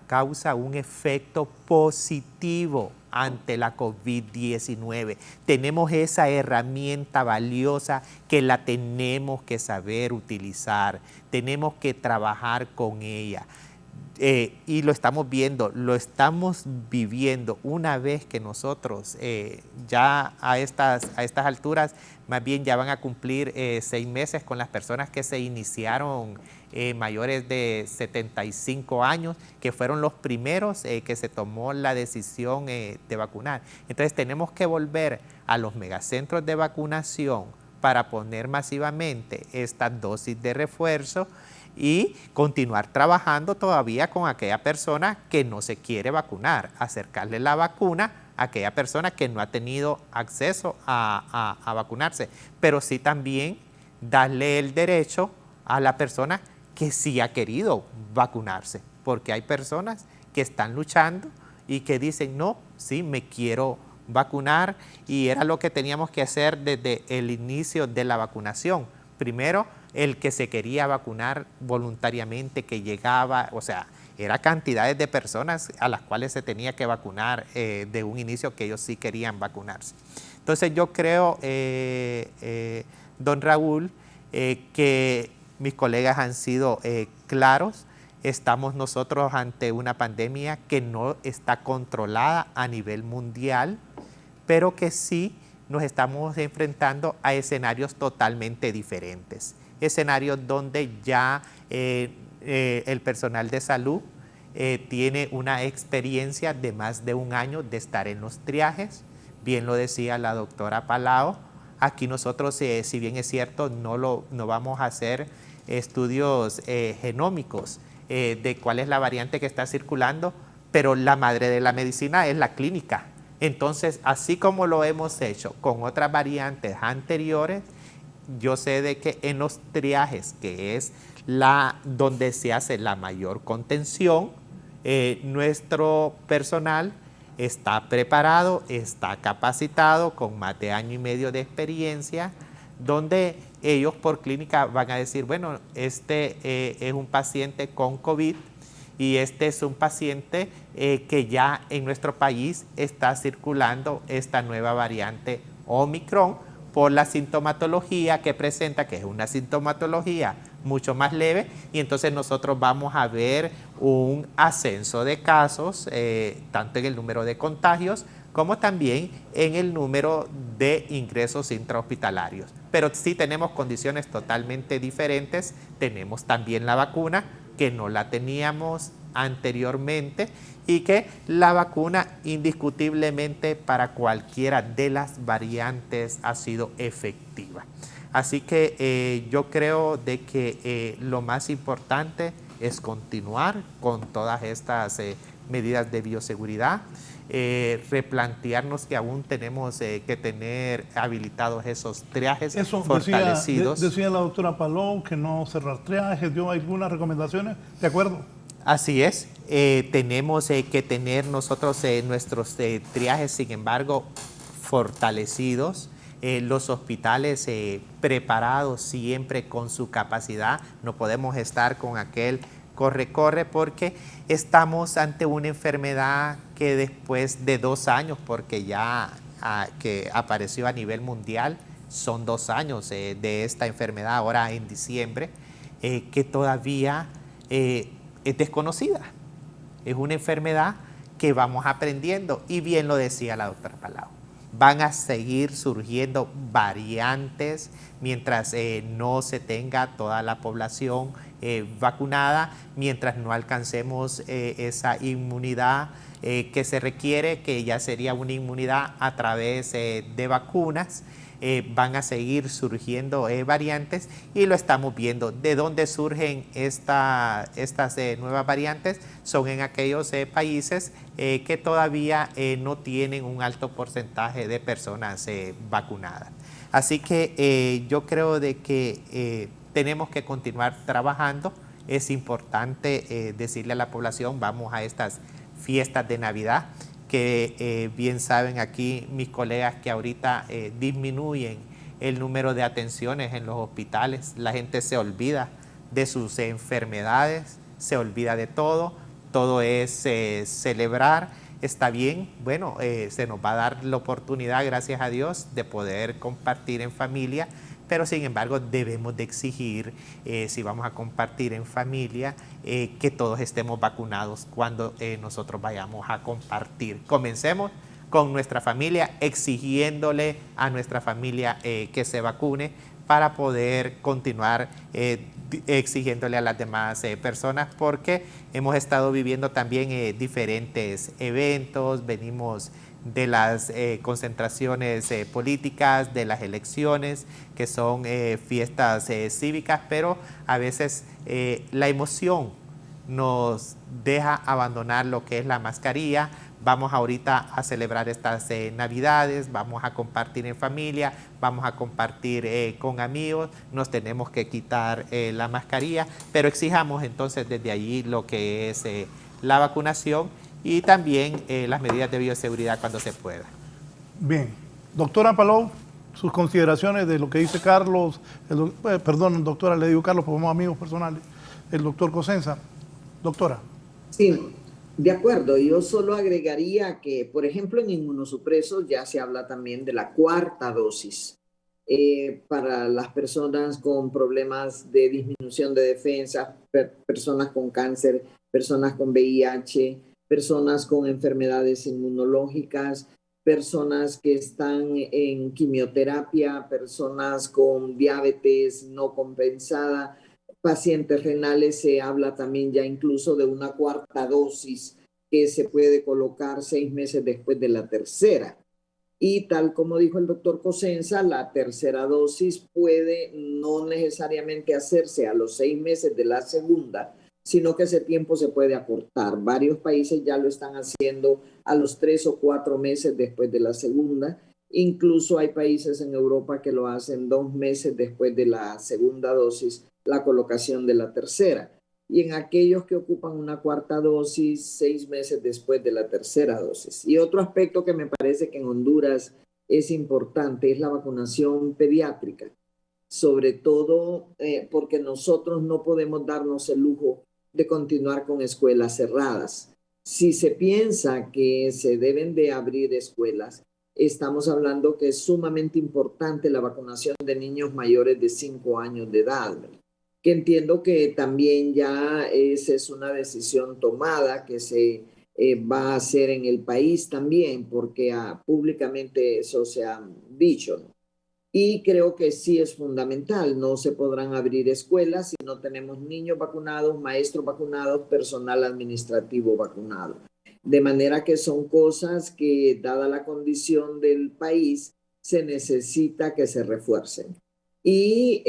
causa un efecto positivo ante la COVID-19. Tenemos esa herramienta valiosa que la tenemos que saber utilizar, tenemos que trabajar con ella. Y lo estamos viendo, lo estamos viviendo una vez que nosotros ya a estas alturas, más bien ya van a cumplir 6 meses con las personas que se iniciaron mayores de 75 años, que fueron los primeros que se tomó la decisión de vacunar. Entonces tenemos que volver a los megacentros de vacunación para poner masivamente estas dosis de refuerzo y continuar trabajando todavía con aquella persona que no se quiere vacunar, acercarle la vacuna a aquella persona que no ha tenido acceso a vacunarse, pero sí también darle el derecho a la persona que sí ha querido vacunarse, porque hay personas que están luchando y que dicen, no, sí, me quiero vacunar, y era lo que teníamos que hacer desde el inicio de la vacunación. Primero, el que se quería vacunar voluntariamente, que llegaba, o sea, era cantidades de personas a las cuales se tenía que vacunar de un inicio que ellos sí querían vacunarse. Entonces yo creo, don Raúl, que mis colegas han sido claros. Estamos nosotros ante una pandemia que no está controlada a nivel mundial, pero que sí nos estamos enfrentando a escenarios totalmente diferentes. Escenarios donde ya el personal de salud tiene una experiencia de más de 1 año de estar en los triajes. Bien lo decía la doctora Palau, aquí nosotros, si bien es cierto, no vamos a hacer estudios genómicos de cuál es la variante que está circulando, pero la madre de la medicina es la clínica. Entonces, así como lo hemos hecho con otras variantes anteriores, yo sé de que en los triajes, que es donde se hace la mayor contención, nuestro personal está preparado, está capacitado con más de 1 año y medio de experiencia, donde ellos por clínica van a decir, bueno, este es un paciente con COVID y este es un paciente que ya en nuestro país está circulando esta nueva variante Omicron por la sintomatología que presenta, que es una sintomatología mucho más leve, y entonces nosotros vamos a ver un ascenso de casos, tanto en el número de contagios como también en el número de ingresos intrahospitalarios. Pero sí tenemos condiciones totalmente diferentes. Tenemos también la vacuna, que no la teníamos anteriormente, y que la vacuna indiscutiblemente para cualquiera de las variantes ha sido efectiva. Así que yo creo de que lo más importante es continuar con todas estas medidas de bioseguridad, replantearnos que aún tenemos que tener habilitados esos triajes fortalecidos. Decía la doctora Palau que no cerrar triajes, dio algunas recomendaciones, ¿de acuerdo? Así es, tenemos que tener nosotros nuestros triajes, sin embargo, fortalecidos, los hospitales preparados siempre con su capacidad. No podemos estar con aquel corre, porque estamos ante una enfermedad que después de 2 años, porque ya que apareció a nivel mundial, son 2 años de esta enfermedad, ahora en diciembre, que todavía es desconocida. Es una enfermedad que vamos aprendiendo. Y bien lo decía la doctora Palau, van a seguir surgiendo variantes mientras no se tenga toda la población vacunada, mientras no alcancemos esa inmunidad que se requiere, que ya sería una inmunidad a través de vacunas. Van a seguir surgiendo variantes y lo estamos viendo. ¿De dónde surgen estas nuevas variantes? Son en aquellos países que todavía no tienen un alto porcentaje de personas vacunadas. Así que yo creo de que tenemos que continuar trabajando. Es importante decirle a la población, vamos a estas fiestas de Navidad, que bien saben aquí mis colegas que ahorita disminuyen el número de atenciones en los hospitales. La gente se olvida de sus enfermedades, se olvida de todo es celebrar. Está bien, bueno, se nos va a dar la oportunidad, gracias a Dios, de poder compartir en familia, pero sin embargo debemos de exigir, si vamos a compartir en familia, que todos estemos vacunados cuando nosotros vayamos a compartir. Comencemos con nuestra familia, exigiéndole a nuestra familia que se vacune para poder continuar exigiéndole a las demás personas, porque hemos estado viviendo también diferentes eventos, venimos de las concentraciones políticas, de las elecciones, que son fiestas cívicas, pero a veces la emoción nos deja abandonar lo que es la mascarilla. Vamos ahorita a celebrar estas Navidades, vamos a compartir en familia, vamos a compartir con amigos, nos tenemos que quitar la mascarilla, pero exijamos entonces desde allí lo que es la vacunación y también las medidas de bioseguridad cuando se pueda. Bien. Doctora Palau, sus consideraciones de lo que dice Carlos, perdón, doctora, le digo Carlos, porque somos amigos personales, el doctor Cosenza. Doctora. Sí, de acuerdo. Yo solo agregaría que, por ejemplo, en inmunosupresos ya se habla también de la cuarta dosis para las personas con problemas de disminución de defensa, personas con cáncer, personas con VIH, personas con enfermedades inmunológicas, personas que están en quimioterapia, personas con diabetes no compensada, pacientes renales. Se habla también ya incluso de una cuarta dosis que se puede colocar 6 meses después de la tercera. Y tal como dijo el doctor Cosenza, la tercera dosis puede no necesariamente hacerse a los 6 meses de la segunda, sino que ese tiempo se puede acortar. Varios países ya lo están haciendo a los 3 o 4 meses después de la segunda. Incluso hay países en Europa que lo hacen 2 meses después de la segunda dosis, la colocación de la tercera. Y en aquellos que ocupan una cuarta dosis, 6 meses después de la tercera dosis. Y otro aspecto que me parece que en Honduras es importante es la vacunación pediátrica, sobre todo porque nosotros no podemos darnos el lujo de continuar con escuelas cerradas. Si se piensa que se deben de abrir escuelas, estamos hablando que es sumamente importante la vacunación de niños mayores de 5 años de edad, que entiendo que también ya esa es una decisión tomada que se va a hacer en el país también, porque públicamente eso se ha dicho, ¿no? Y creo que sí es fundamental. No se podrán abrir escuelas si no tenemos niños vacunados, maestros vacunados, personal administrativo vacunado. De manera que son cosas que, dada la condición del país, se necesita que se refuercen. Y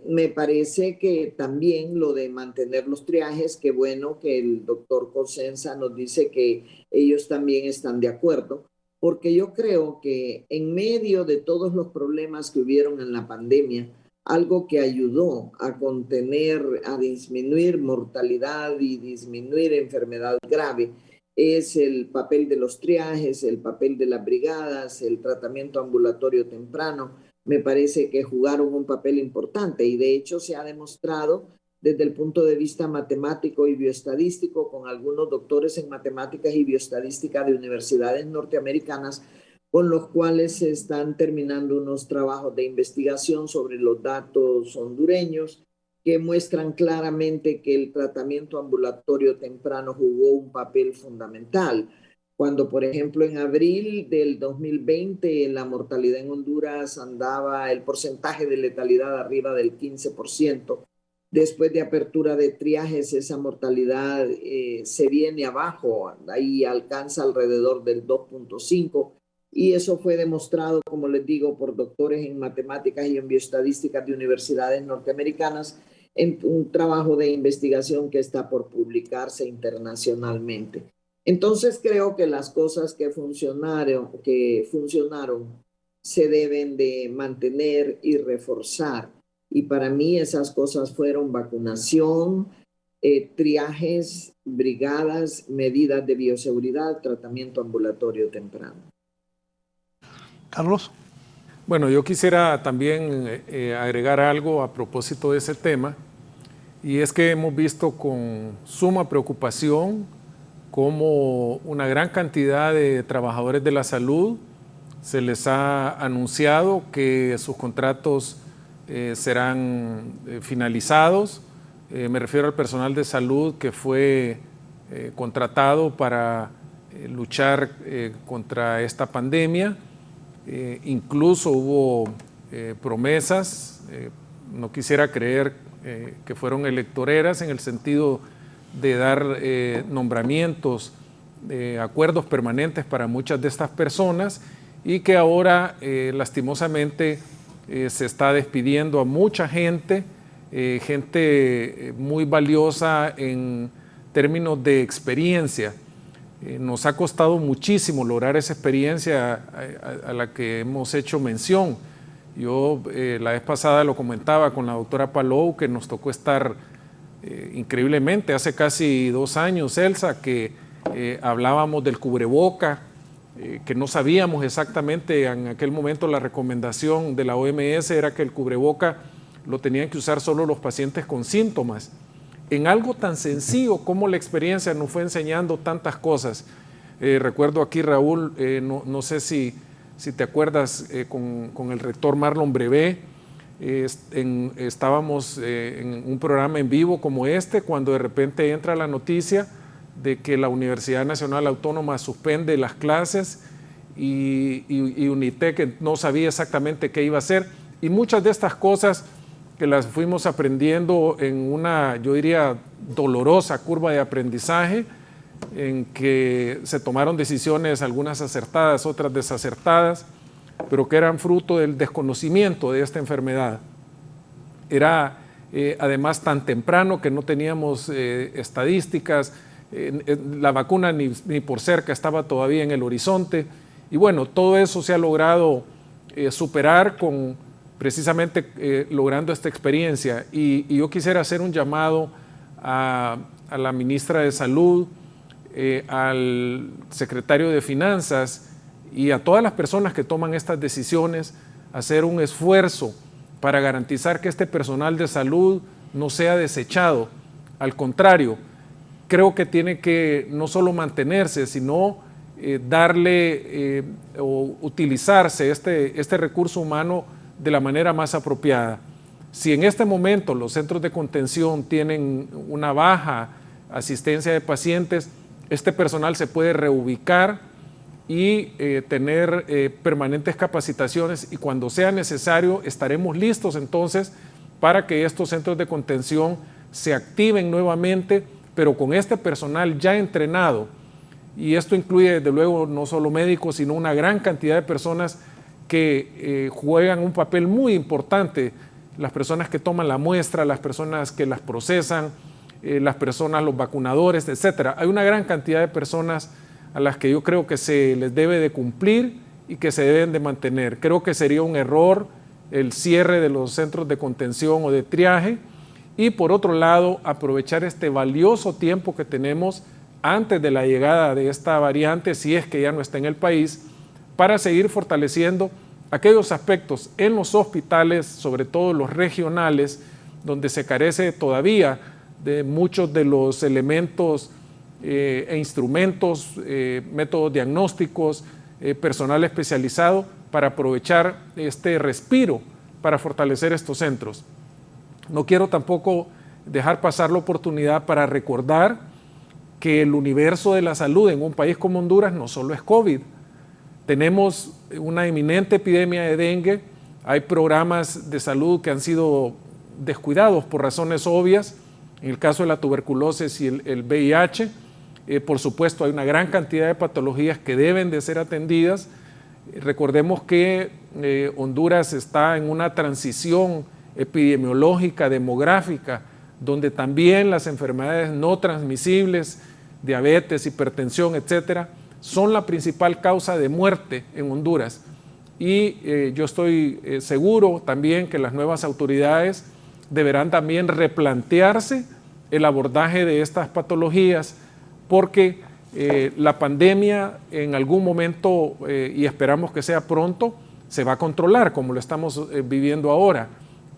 me parece que también lo de mantener los triajes, qué bueno que el doctor Cosenza nos dice que ellos también están de acuerdo, porque yo creo que en medio de todos los problemas que hubieron en la pandemia, algo que ayudó a contener, a disminuir mortalidad y disminuir enfermedad grave, es el papel de los triajes, el papel de las brigadas, el tratamiento ambulatorio temprano. Me parece que jugaron un papel importante y de hecho se ha demostrado desde el punto de vista matemático y bioestadístico con algunos doctores en matemáticas y bioestadística de universidades norteamericanas, con los cuales se están terminando unos trabajos de investigación sobre los datos hondureños que muestran claramente que el tratamiento ambulatorio temprano jugó un papel fundamental. Cuando, por ejemplo, en abril del 2020 la mortalidad en Honduras andaba el porcentaje de letalidad arriba del 15%. Después de apertura de triajes, esa mortalidad se viene abajo, ahí alcanza alrededor del 2.5%. Y eso fue demostrado, como les digo, por doctores en matemáticas y en bioestadísticas de universidades norteamericanas en un trabajo de investigación que está por publicarse internacionalmente. Entonces creo que las cosas que funcionaron se deben de mantener y reforzar. Y para mí esas cosas fueron vacunación, triajes, brigadas, medidas de bioseguridad, tratamiento ambulatorio temprano. Carlos. Bueno, yo quisiera también agregar algo a propósito de ese tema, y es que hemos visto con suma preocupación cómo una gran cantidad de trabajadores de la salud se les ha anunciado que sus contratos serán finalizados. Me refiero al personal de salud que fue contratado para luchar contra esta pandemia. Incluso hubo promesas, no quisiera creer que fueron electoreras en el sentido de dar nombramientos, acuerdos permanentes para muchas de estas personas, y que ahora lastimosamente se está despidiendo a mucha gente, gente muy valiosa en términos de experiencia. Nos ha costado muchísimo lograr esa experiencia a la que hemos hecho mención. Yo la vez pasada lo comentaba con la doctora Palou, que nos tocó estar increíblemente hace casi 2 años, Elsa, que hablábamos del cubreboca, que no sabíamos exactamente en aquel momento. La recomendación de la OMS era que el cubreboca lo tenían que usar solo los pacientes con síntomas. En algo tan sencillo como la experiencia nos fue enseñando tantas cosas. Recuerdo aquí, Raúl, no sé si te acuerdas, con el rector Marlon Brevé, estábamos en un programa en vivo como este, cuando de repente entra la noticia de que la Universidad Nacional Autónoma suspende las clases y UNITEC no sabía exactamente qué iba a hacer, y muchas de estas cosas que las fuimos aprendiendo en una, yo diría, dolorosa curva de aprendizaje, en que se tomaron decisiones, algunas acertadas, otras desacertadas, pero que eran fruto del desconocimiento de esta enfermedad. Era además tan temprano que no teníamos estadísticas, la vacuna ni por cerca estaba todavía en el horizonte, y bueno, todo eso se ha logrado superar con precisamente logrando esta experiencia. Y yo quisiera hacer un llamado a la ministra de Salud, al secretario de Finanzas y a todas las personas que toman estas decisiones, a hacer un esfuerzo para garantizar que este personal de salud no sea desechado. Al contrario, creo que tiene que no solo mantenerse, sino darle o utilizarse este recurso humano de la manera más apropiada. Si en este momento los centros de contención tienen una baja asistencia de pacientes, este personal se puede reubicar y tener permanentes capacitaciones, y cuando sea necesario estaremos listos entonces para que estos centros de contención se activen nuevamente, pero con este personal ya entrenado. Y esto incluye desde luego no solo médicos, sino una gran cantidad de personas que juegan un papel muy importante, las personas que toman la muestra, las personas que las procesan, las personas, los vacunadores, etcétera. Hay una gran cantidad de personas a las que yo creo que se les debe de cumplir y que se deben de mantener. Creo que sería un error el cierre de los centros de contención o de triaje, y por otro lado aprovechar este valioso tiempo que tenemos antes de la llegada de esta variante, si es que ya no está en el país, para seguir fortaleciendo aquellos aspectos en los hospitales, sobre todo los regionales, donde se carece todavía de muchos de los elementos e instrumentos, métodos diagnósticos, personal especializado, para aprovechar este respiro para fortalecer estos centros. No quiero tampoco dejar pasar la oportunidad para recordar que el universo de la salud en un país como Honduras no solo es COVID. Tenemos una inminente epidemia de dengue, hay programas de salud que han sido descuidados por razones obvias, en el caso de la tuberculosis y el VIH, por supuesto hay una gran cantidad de patologías que deben de ser atendidas. Recordemos que Honduras está en una transición epidemiológica, demográfica, donde también las enfermedades no transmisibles, diabetes, hipertensión, etcétera, son la principal causa de muerte en Honduras. Y yo estoy seguro también que las nuevas autoridades deberán también replantearse el abordaje de estas patologías, porque la pandemia en algún momento, y esperamos que sea pronto, se va a controlar como lo estamos viviendo ahora,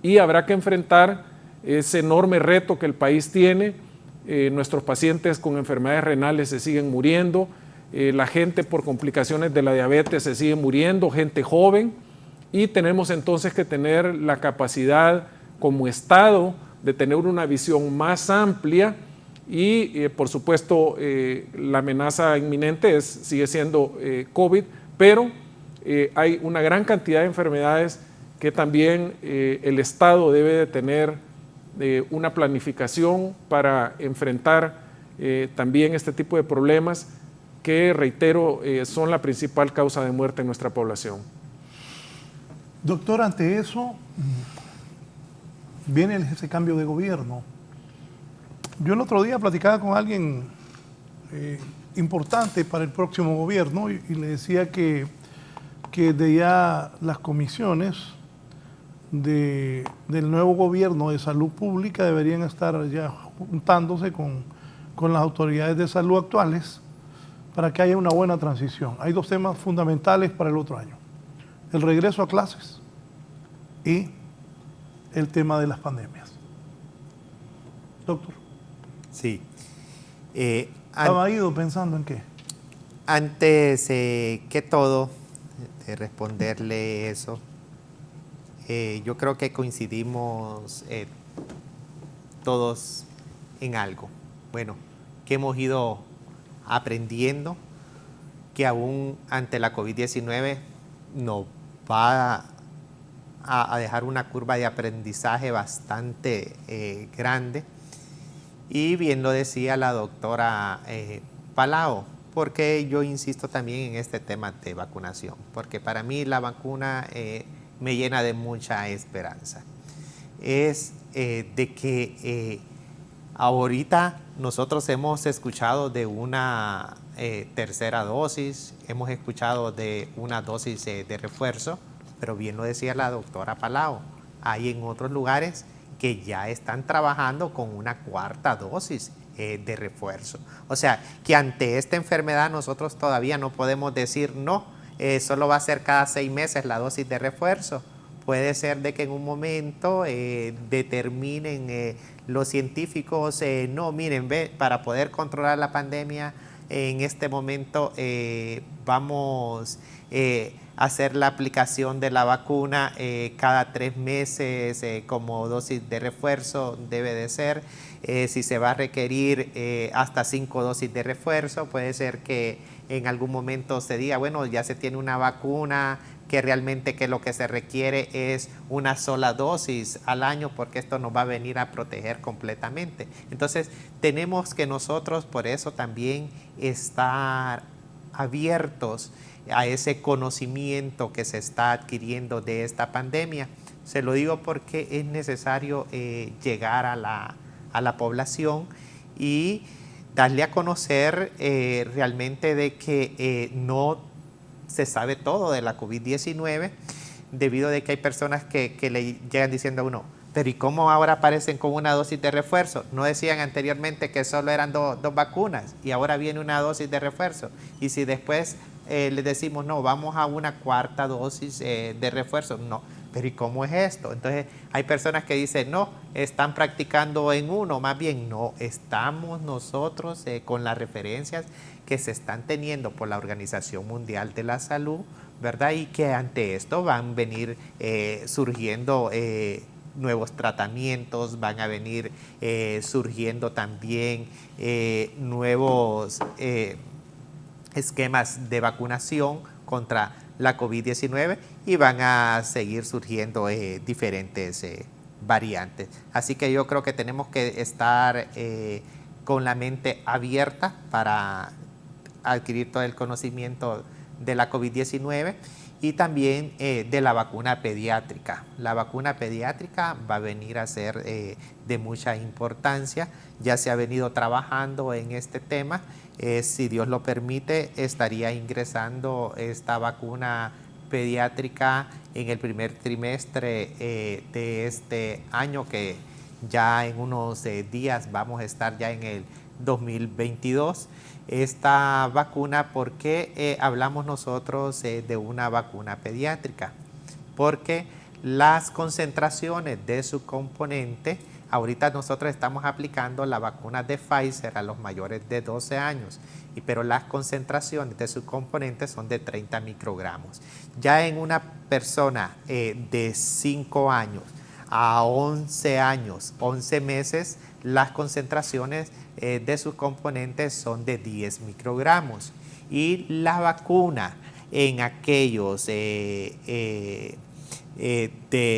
y habrá que enfrentar ese enorme reto que el país tiene. Nuestros pacientes con enfermedades renales se siguen muriendo, la gente por complicaciones de la diabetes se sigue muriendo, gente joven, y tenemos entonces que tener la capacidad como Estado de tener una visión más amplia y por supuesto la amenaza inminente sigue siendo COVID, pero hay una gran cantidad de enfermedades que también el Estado debe de tener una planificación para enfrentar también este tipo de problemas que, reitero, son la principal causa de muerte en nuestra población. Doctor, ante eso viene ese cambio de gobierno. Yo el otro día platicaba con alguien importante para el próximo gobierno y le decía que de ya las comisiones del nuevo gobierno de salud pública deberían estar ya juntándose con las autoridades de salud actuales para que haya una buena transición. Hay dos temas fundamentales para el otro año: el regreso a clases y el tema de las pandemias. Doctor. Sí. ¿Estaba ido pensando en qué? Antes que todo, de responderle eso, yo creo que coincidimos todos en algo. Bueno, que hemos ido aprendiendo que aún ante la COVID-19 nos va a dejar una curva de aprendizaje bastante grande. Y bien lo decía la doctora Palau, porque yo insisto también en este tema de vacunación, porque para mí la vacuna me llena de mucha esperanza. Es de que ahorita nosotros hemos escuchado de una tercera dosis, hemos escuchado de una dosis de refuerzo, pero bien lo decía la doctora Palau, hay en otros lugares que ya están trabajando con una cuarta dosis de refuerzo. O sea, que ante esta enfermedad nosotros todavía no podemos decir no, solo va a ser cada 6 meses la dosis de refuerzo. Puede ser de que en un momento determinen los científicos, no, miren, para poder controlar la pandemia, en este momento vamos a hacer la aplicación de la vacuna cada 3 meses como dosis de refuerzo debe de ser. Si se va a requerir hasta 5 dosis de refuerzo, puede ser que en algún momento se diga, bueno, ya se tiene una vacuna que realmente que lo que se requiere es una sola dosis al año, porque esto nos va a venir a proteger completamente. Entonces tenemos que nosotros por eso también estar abiertos a ese conocimiento que se está adquiriendo de esta pandemia. Se lo digo porque es necesario llegar a la población y darle a conocer realmente de que no se sabe todo de la COVID-19, debido a que hay personas que le llegan diciendo a uno, pero ¿y cómo ahora aparecen con una dosis de refuerzo? No decían anteriormente que solo eran dos vacunas y ahora viene una dosis de refuerzo. Y si después le decimos, no, vamos a una cuarta dosis de refuerzo, no, pero ¿y cómo es esto? Entonces hay personas que dicen, no, están practicando en uno, más bien no, estamos nosotros con las referencias que se están teniendo por la Organización Mundial de la Salud, ¿verdad? Y que ante esto van a venir surgiendo nuevos tratamientos, van a venir surgiendo también nuevos esquemas de vacunación contra la COVID-19 y van a seguir surgiendo diferentes variantes. Así que yo creo que tenemos que estar con la mente abierta para adquirir todo el conocimiento de la COVID-19 y también de la vacuna pediátrica. La vacuna pediátrica va a venir a ser de mucha importancia. Ya se ha venido trabajando en este tema. Si Dios lo permite, estaría ingresando esta vacuna pediátrica en el primer trimestre de este año, que ya en unos días vamos a estar ya en el 2022. Esta vacuna, ¿por qué hablamos nosotros de una vacuna pediátrica? Porque las concentraciones de su componente, ahorita nosotros estamos aplicando la vacuna de Pfizer a los mayores de 12 años, pero las concentraciones de su componente son de 30 microgramos. Ya en una persona de 5 años a 11 años, 11 meses, las concentraciones de sus componentes son de 10 microgramos. Y la vacuna en aquellos de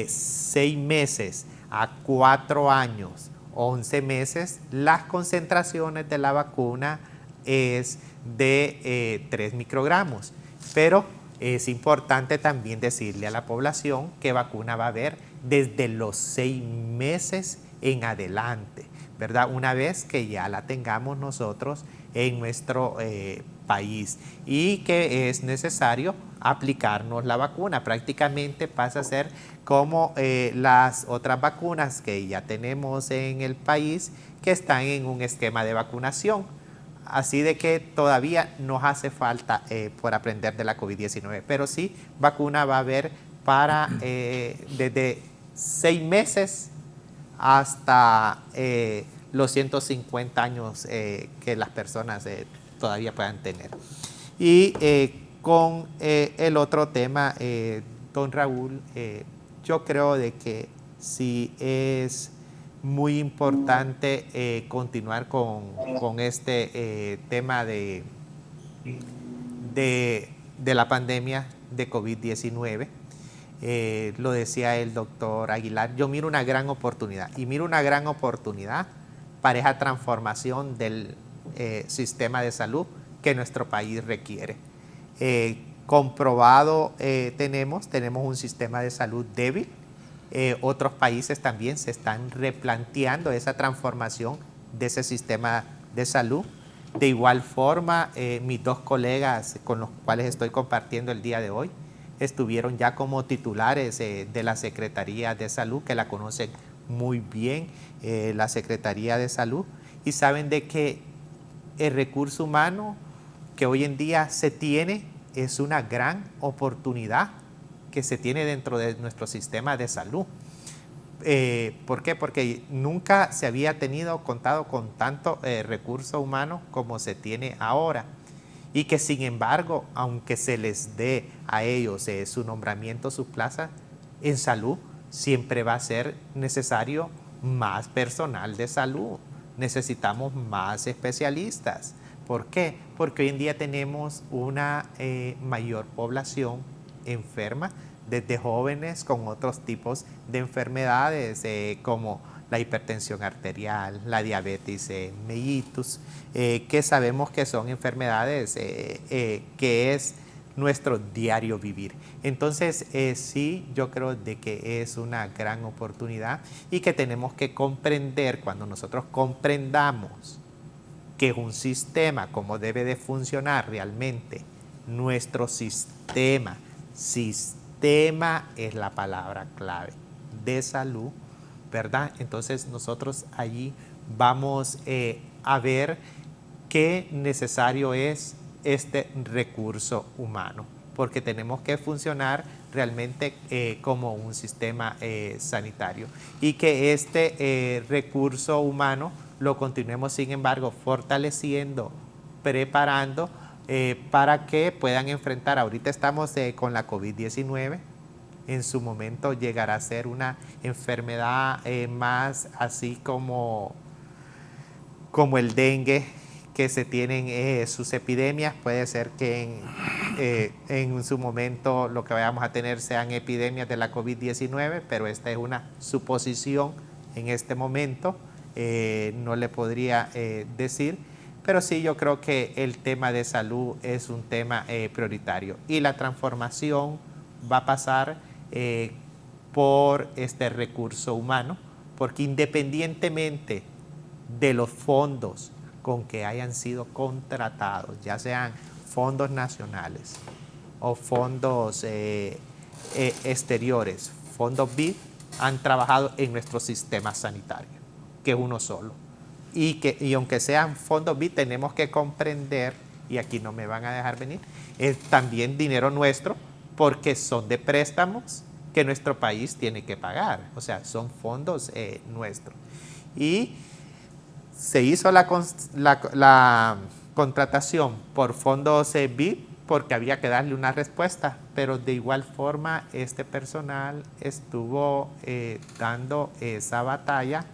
6 meses a 4 años, 11 meses, las concentraciones de la vacuna es de 3 microgramos. Pero es importante también decirle a la población qué vacuna va a haber desde los 6 meses en adelante, ¿verdad? Una vez que ya la tengamos nosotros en nuestro país y que es necesario aplicarnos la vacuna. Prácticamente pasa a ser como las otras vacunas que ya tenemos en el país, que están en un esquema de vacunación. Así de que todavía nos hace falta por aprender de la COVID-19, pero sí vacuna va a haber para desde 6 meses hasta los 150 años que las personas todavía puedan tener. Y con el otro tema, don Raúl, yo creo de que sí es muy importante continuar con este tema de la pandemia de COVID-19. Lo decía el doctor Aguilar, yo miro una gran oportunidad para esa transformación del sistema de salud que nuestro país requiere. Comprobado tenemos un sistema de salud débil. Otros países también se están replanteando esa transformación de ese sistema de salud. De igual forma, mis dos colegas con los cuales estoy compartiendo el día de hoy estuvieron ya como titulares de la Secretaría de Salud, que la conocen muy bien, la Secretaría de Salud, y saben de que el recurso humano que hoy en día se tiene es una gran oportunidad que se tiene dentro de nuestro sistema de salud. ¿Por qué? Porque nunca se había contado con tanto recurso humano como se tiene ahora. Y que sin embargo, aunque se les dé a ellos su nombramiento, su plaza, en salud siempre va a ser necesario más personal de salud. Necesitamos más especialistas. ¿Por qué? Porque hoy en día tenemos una mayor población enferma, desde jóvenes con otros tipos de enfermedades como la hipertensión arterial, la diabetes mellitus, que sabemos que son enfermedades que es nuestro diario vivir. Entonces, sí, yo creo de que es una gran oportunidad y que tenemos que comprender, cuando nosotros comprendamos que es un sistema, cómo debe de funcionar realmente nuestro sistema es la palabra clave de salud, ¿verdad? Entonces nosotros allí vamos a ver qué necesario es este recurso humano, porque tenemos que funcionar realmente como un sistema sanitario y que este recurso humano lo continuemos, sin embargo, fortaleciendo, preparando para que puedan enfrentar. Ahorita estamos con la COVID-19, en su momento llegará a ser una enfermedad más así como el dengue, que se tienen sus epidemias. Puede ser que en su momento lo que vayamos a tener sean epidemias de la COVID-19, pero esta es una suposición en este momento, no le podría decir, pero sí yo creo que el tema de salud es un tema prioritario y la transformación va a pasar por este recurso humano, porque independientemente de los fondos con que hayan sido contratados, ya sean fondos nacionales o fondos exteriores, fondos BID, han trabajado en nuestro sistema sanitario, que es uno solo. Y aunque sean fondos BID, tenemos que comprender, y aquí no me van a dejar venir, es también dinero nuestro, porque son de préstamos que nuestro país tiene que pagar, o sea, son fondos nuestros. Y se hizo la contratación por fondos BID porque había que darle una respuesta, pero de igual forma este personal estuvo dando esa batalla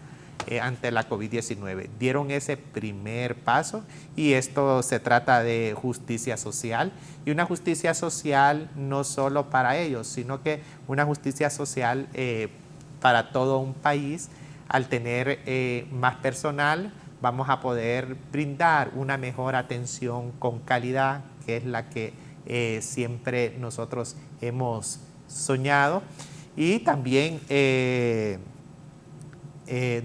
ante la COVID-19. Dieron ese primer paso y esto se trata de justicia social, y una justicia social no solo para ellos, sino que una justicia social para todo un país. Al tener más personal, vamos a poder brindar una mejor atención con calidad, que es la que siempre nosotros hemos soñado. Y también,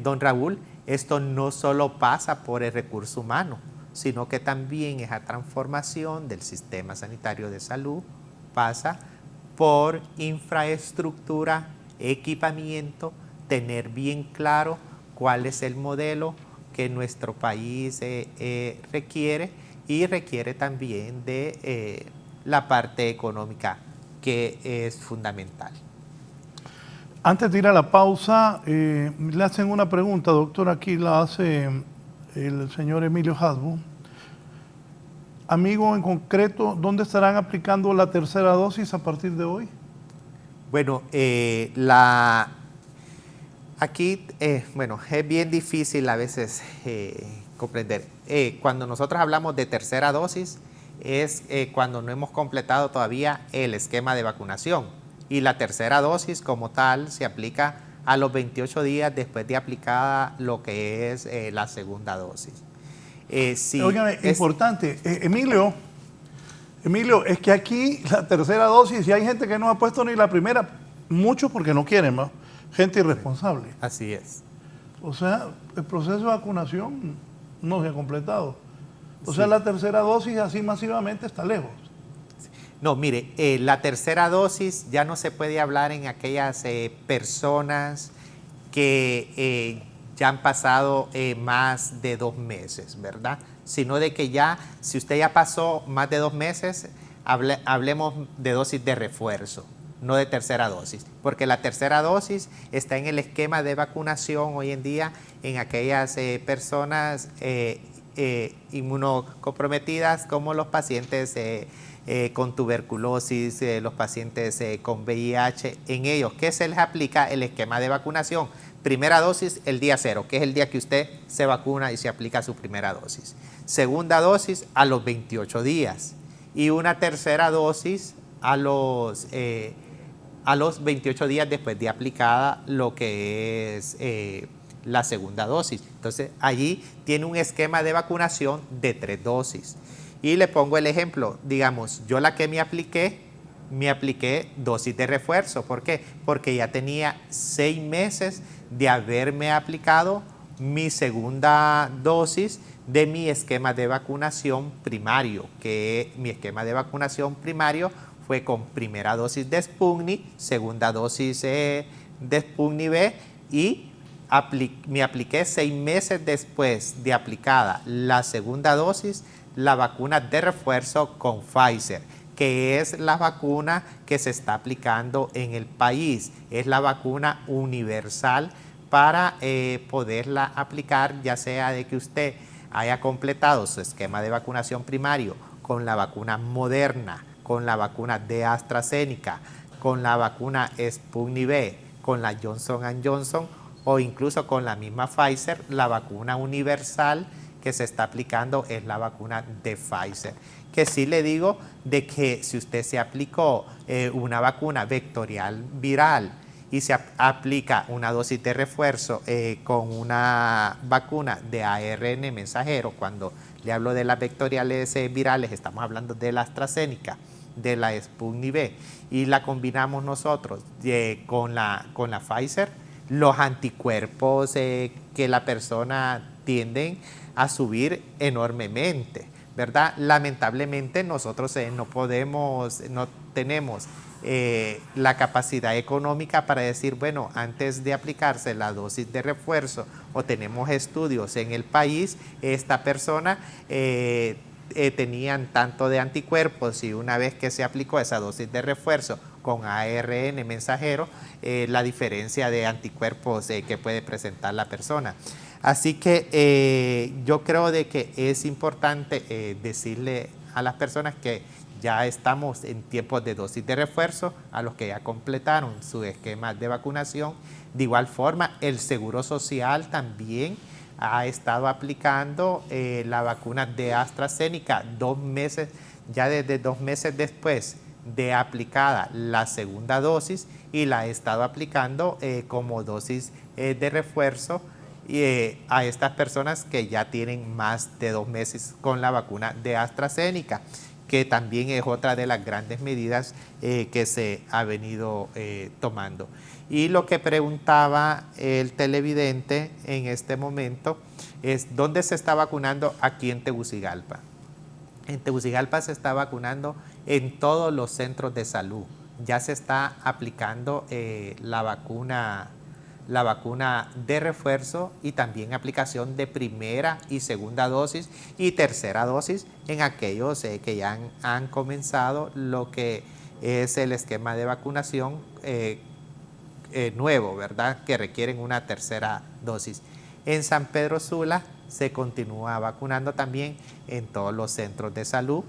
don Raúl, esto no solo pasa por el recurso humano, sino que también esa transformación del sistema sanitario de salud pasa por infraestructura, equipamiento, tener bien claro cuál es el modelo que nuestro país requiere, y requiere también de la parte económica, que es fundamental. Antes de ir a la pausa, le hacen una pregunta, doctor, aquí la hace el señor Emilio Hasbu. Amigo, en concreto, ¿dónde estarán aplicando la tercera dosis a partir de hoy? Bueno, aquí, bueno, es bien difícil a veces comprender. Cuando nosotros hablamos de tercera dosis, es cuando no hemos completado todavía el esquema de vacunación. Y la tercera dosis como tal se aplica a los 28 días después de aplicada lo que es la segunda dosis. Sí, Óigame, importante, Emilio, es que aquí la tercera dosis, y hay gente que no ha puesto ni la primera, muchos porque no quieren, ¿no? Gente irresponsable. Así es. O sea, el proceso de vacunación no se ha completado. O Sí. sea, la tercera dosis así masivamente está lejos. No, mire, la tercera dosis ya no se puede hablar en aquellas personas que ya han pasado más de 2 meses, ¿verdad? Sino de que ya, si usted ya pasó más de 2 meses, hablemos de dosis de refuerzo, no de tercera dosis, porque la tercera dosis está en el esquema de vacunación hoy en día en aquellas personas inmunocomprometidas, como los pacientes con tuberculosis, los pacientes con VIH. En ellos, ¿qué se les aplica? El esquema de vacunación. Primera dosis el día 0, que es el día que usted se vacuna y se aplica su primera dosis. Segunda dosis a los 28 días y una tercera dosis a los 28 días después de aplicada lo que es la segunda dosis. Entonces, allí tiene un esquema de vacunación de 3 dosis. Y le pongo el ejemplo, digamos, yo la que me apliqué dosis de refuerzo. ¿Por qué? Porque ya tenía 6 meses de haberme aplicado mi segunda dosis de mi esquema de vacunación primario, que mi esquema de vacunación primario fue con primera dosis de Sputnik, segunda dosis de Sputnik V, y me apliqué 6 meses después de aplicada la segunda dosis, la vacuna de refuerzo con Pfizer, que es la vacuna que se está aplicando en el país. Es la vacuna universal para poderla aplicar, ya sea de que usted haya completado su esquema de vacunación primario con la vacuna Moderna, con la vacuna de AstraZeneca, con la vacuna Sputnik V, con la Johnson & Johnson o incluso con la misma Pfizer, la vacuna universal que se está aplicando es la vacuna de Pfizer. Que sí le digo de que si usted se aplicó una vacuna vectorial viral y se aplica una dosis de refuerzo con una vacuna de ARN mensajero, cuando le hablo de las vectoriales virales, estamos hablando de la AstraZeneca, de la Sputnik V, y la combinamos nosotros con la Pfizer, los anticuerpos que la persona tienden a subir enormemente, ¿verdad? Lamentablemente nosotros no tenemos la capacidad económica para decir, bueno, antes de aplicarse la dosis de refuerzo o tenemos estudios en el país, esta persona tenían tanto de anticuerpos y una vez que se aplicó esa dosis de refuerzo con ARN mensajero, la diferencia de anticuerpos que puede presentar la persona. Así que yo creo de que es importante decirle a las personas que ya estamos en tiempos de dosis de refuerzo, a los que ya completaron su esquema de vacunación. De igual forma, el Seguro Social también ha estado aplicando la vacuna de AstraZeneca 2 meses, ya desde 2 meses después de aplicada la segunda dosis, y la ha estado aplicando como dosis de refuerzo a estas personas que ya tienen más de 2 meses con la vacuna de AstraZeneca, que también es otra de las grandes medidas que se ha venido tomando. Y lo que preguntaba el televidente en este momento es ¿dónde se está vacunando aquí en Tegucigalpa? En Tegucigalpa se está vacunando en todos los centros de salud. Ya se está aplicando la vacuna de refuerzo y también aplicación de primera y segunda dosis y tercera dosis en aquellos que ya han comenzado lo que es el esquema de vacunación nuevo, ¿verdad? Que requieren una tercera dosis. En San Pedro Sula se continúa vacunando también en todos los centros de salud.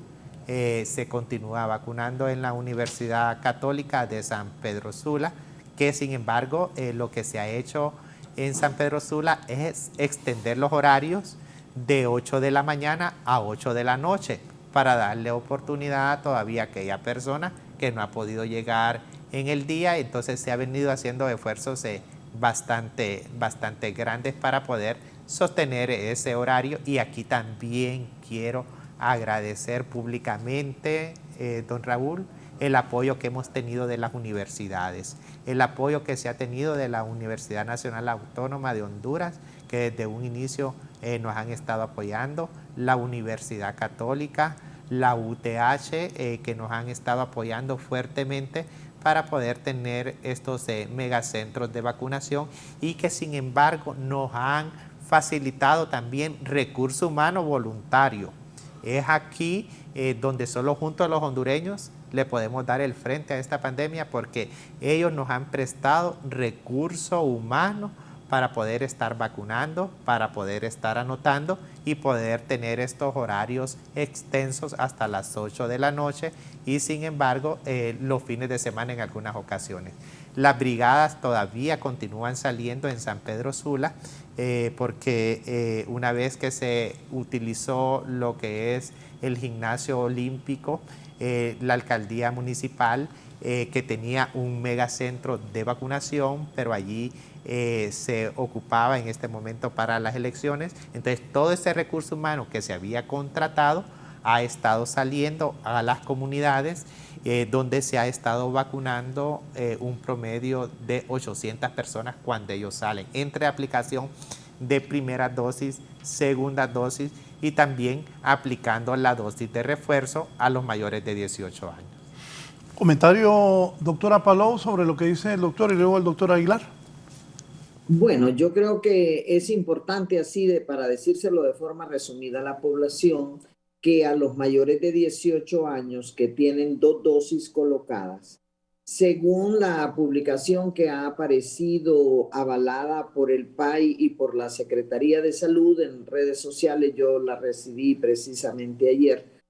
Se continúa vacunando en la Universidad Católica de San Pedro Sula, que sin embargo lo que se ha hecho en San Pedro Sula es extender los horarios de 8 de la mañana a 8 de la noche para darle oportunidad todavía a aquella persona que no ha podido llegar en el día. Entonces se ha venido haciendo esfuerzos bastante grandes para poder sostener ese horario, y aquí también quiero agradecer públicamente, don Raúl, el apoyo que hemos tenido de las universidades, el apoyo que se ha tenido de la Universidad Nacional Autónoma de Honduras, que desde un inicio nos han estado apoyando, la Universidad Católica, la UTH, que nos han estado apoyando fuertemente para poder tener estos megacentros de vacunación, y que sin embargo nos han facilitado también recurso humano voluntario. Es aquí donde solo junto a los hondureños le podemos dar el frente a esta pandemia, porque ellos nos han prestado recurso humano para poder estar vacunando, para poder estar anotando y poder tener estos horarios extensos hasta las 8 de la noche y sin embargo los fines de semana en algunas ocasiones. Las brigadas todavía continúan saliendo en San Pedro Sula porque una vez que se utilizó lo que es el gimnasio olímpico, la alcaldía municipal que tenía un megacentro de vacunación, pero allí se ocupaba en este momento para las elecciones. Entonces todo ese recurso humano que se había contratado ha estado saliendo a las comunidades donde se ha estado vacunando un promedio de 800 personas cuando ellos salen, entre aplicación de primera dosis, segunda dosis y también aplicando la dosis de refuerzo a los mayores de 18 años. Comentario, doctora Palou, sobre lo que dice el doctor y luego el doctor Aguilar. Bueno, yo creo que es importante para decírselo de forma resumida a la población, que a los mayores de 18 años que tienen 2 dosis colocadas, según la publicación que ha aparecido avalada por el PAI y por la Secretaría de Salud en redes sociales, yo la recibí precisamente ayer,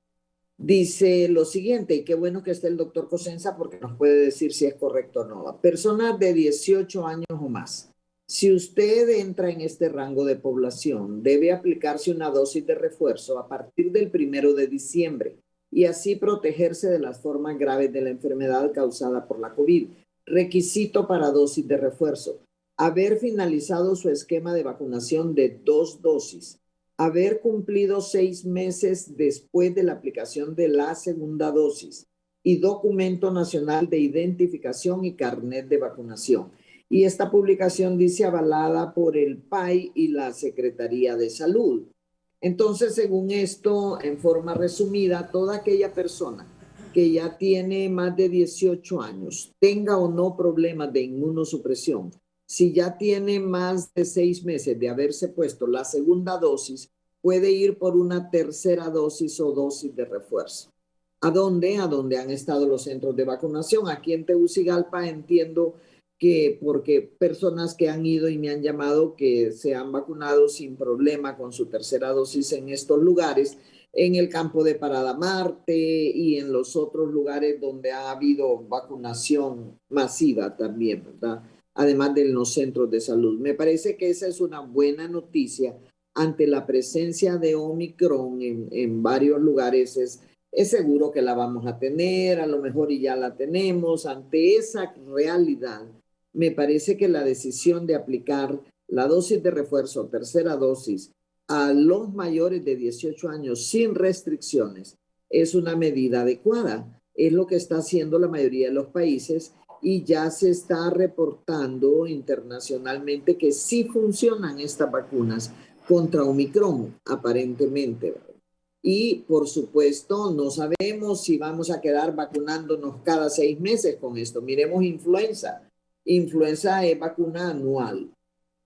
Dice lo siguiente, y qué bueno que esté el doctor Cosenza porque nos puede decir si es correcto o no. Personas de 18 años o más. Si usted entra en este rango de población, debe aplicarse una dosis de refuerzo a partir del 1 de diciembre y así protegerse de las formas graves de la enfermedad causada por la COVID. Requisito para dosis de refuerzo: haber finalizado su esquema de vacunación de 2 dosis, haber cumplido 6 meses después de la aplicación de la segunda dosis y documento nacional de identificación y carnet de vacunación. Y esta publicación dice avalada por el PAI y la Secretaría de Salud. Entonces, según esto, en forma resumida, toda aquella persona que ya tiene más de 18 años, tenga o no problemas de inmunosupresión, si ya tiene más de 6 meses de haberse puesto la segunda dosis, puede ir por una tercera dosis o dosis de refuerzo. ¿A dónde? A donde han estado los centros de vacunación. Aquí en Tegucigalpa entiendo que porque personas que han ido y me han llamado que se han vacunado sin problema con su tercera dosis en estos lugares, en el campo de Parada Marte y en los otros lugares donde ha habido vacunación masiva también, ¿verdad? Además de los centros de salud. Me parece que esa es una buena noticia ante la presencia de Omicron en varios lugares. Es seguro que la vamos a tener, a lo mejor y ya la tenemos. Ante esa realidad, me parece que la decisión de aplicar la dosis de refuerzo, tercera dosis, a los mayores de 18 años sin restricciones es una medida adecuada. Es lo que está haciendo la mayoría de los países y ya se está reportando internacionalmente que sí funcionan estas vacunas contra Omicron, aparentemente. Y, por supuesto, no sabemos si vamos a quedar vacunándonos cada 6 meses con esto. Miremos influenza. Influenza es vacuna anual.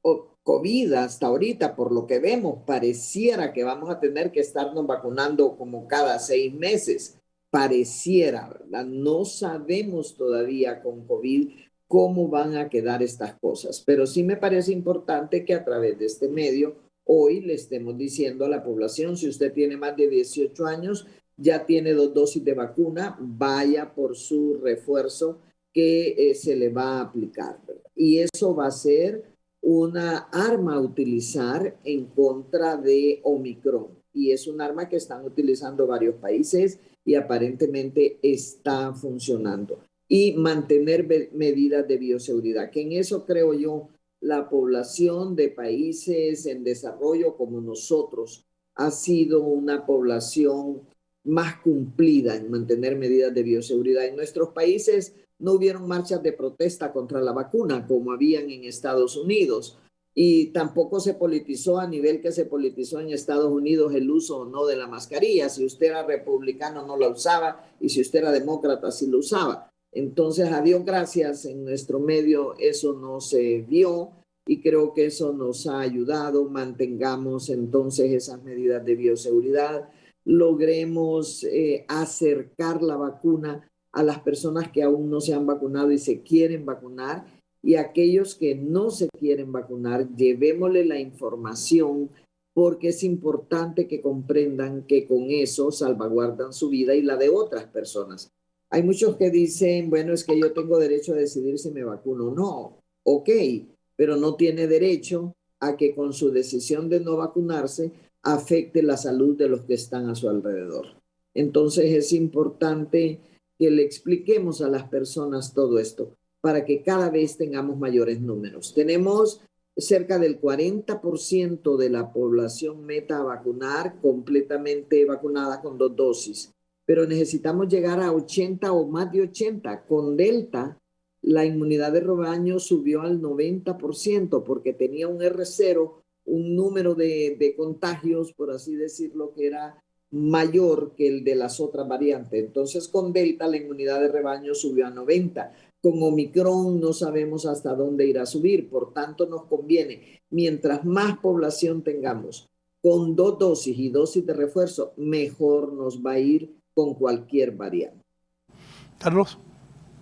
O COVID hasta ahorita, por lo que vemos, pareciera que vamos a tener que estarnos vacunando como cada 6 meses. Pareciera, ¿verdad? No sabemos todavía con COVID cómo van a quedar estas cosas, pero sí me parece importante que a través de este medio hoy le estemos diciendo a la población: si usted tiene más de 18 años, ya tiene 2 dosis de vacuna, vaya por su refuerzo que se le va a aplicar, ¿verdad? Y eso va a ser una arma a utilizar en contra de Omicron. Y es un arma que están utilizando varios países y aparentemente está funcionando. Y mantener medidas de bioseguridad, que en eso creo yo la población de países en desarrollo como nosotros ha sido una población más cumplida en mantener medidas de bioseguridad. En nuestros países no hubieron marchas de protesta contra la vacuna como habían en Estados Unidos y tampoco se politizó a nivel que se politizó en Estados Unidos el uso o no de la mascarilla. Si usted era republicano no la usaba y si usted era demócrata sí lo usaba. Entonces, a Dios gracias, en nuestro medio eso no se vio y creo que eso nos ha ayudado. Mantengamos entonces esas medidas de bioseguridad, logremos acercar la vacuna a las personas que aún no se han vacunado y se quieren vacunar, y aquellos que no se quieren vacunar, llevémosle la información porque es importante que comprendan que con eso salvaguardan su vida y la de otras personas. Hay muchos que dicen, bueno, es que yo tengo derecho a decidir si me vacuno o no. Ok, pero no tiene derecho a que con su decisión de no vacunarse afecte la salud de los que están a su alrededor. Entonces es importante que le expliquemos a las personas todo esto para que cada vez tengamos mayores números. Tenemos cerca del 40% de la población meta a vacunar, completamente vacunada con 2 dosis. Pero necesitamos llegar a 80 o más de 80. Con Delta, la inmunidad de rebaño subió al 90% porque tenía un R0, un número de contagios, por así decirlo, que era mayor que el de las otras variantes. Entonces, con Delta, la inmunidad de rebaño subió a 90. Con Omicron no sabemos hasta dónde irá a subir. Por tanto, nos conviene, mientras más población tengamos con 2 dosis y dosis de refuerzo, mejor nos va a ir con cualquier variante. Carlos.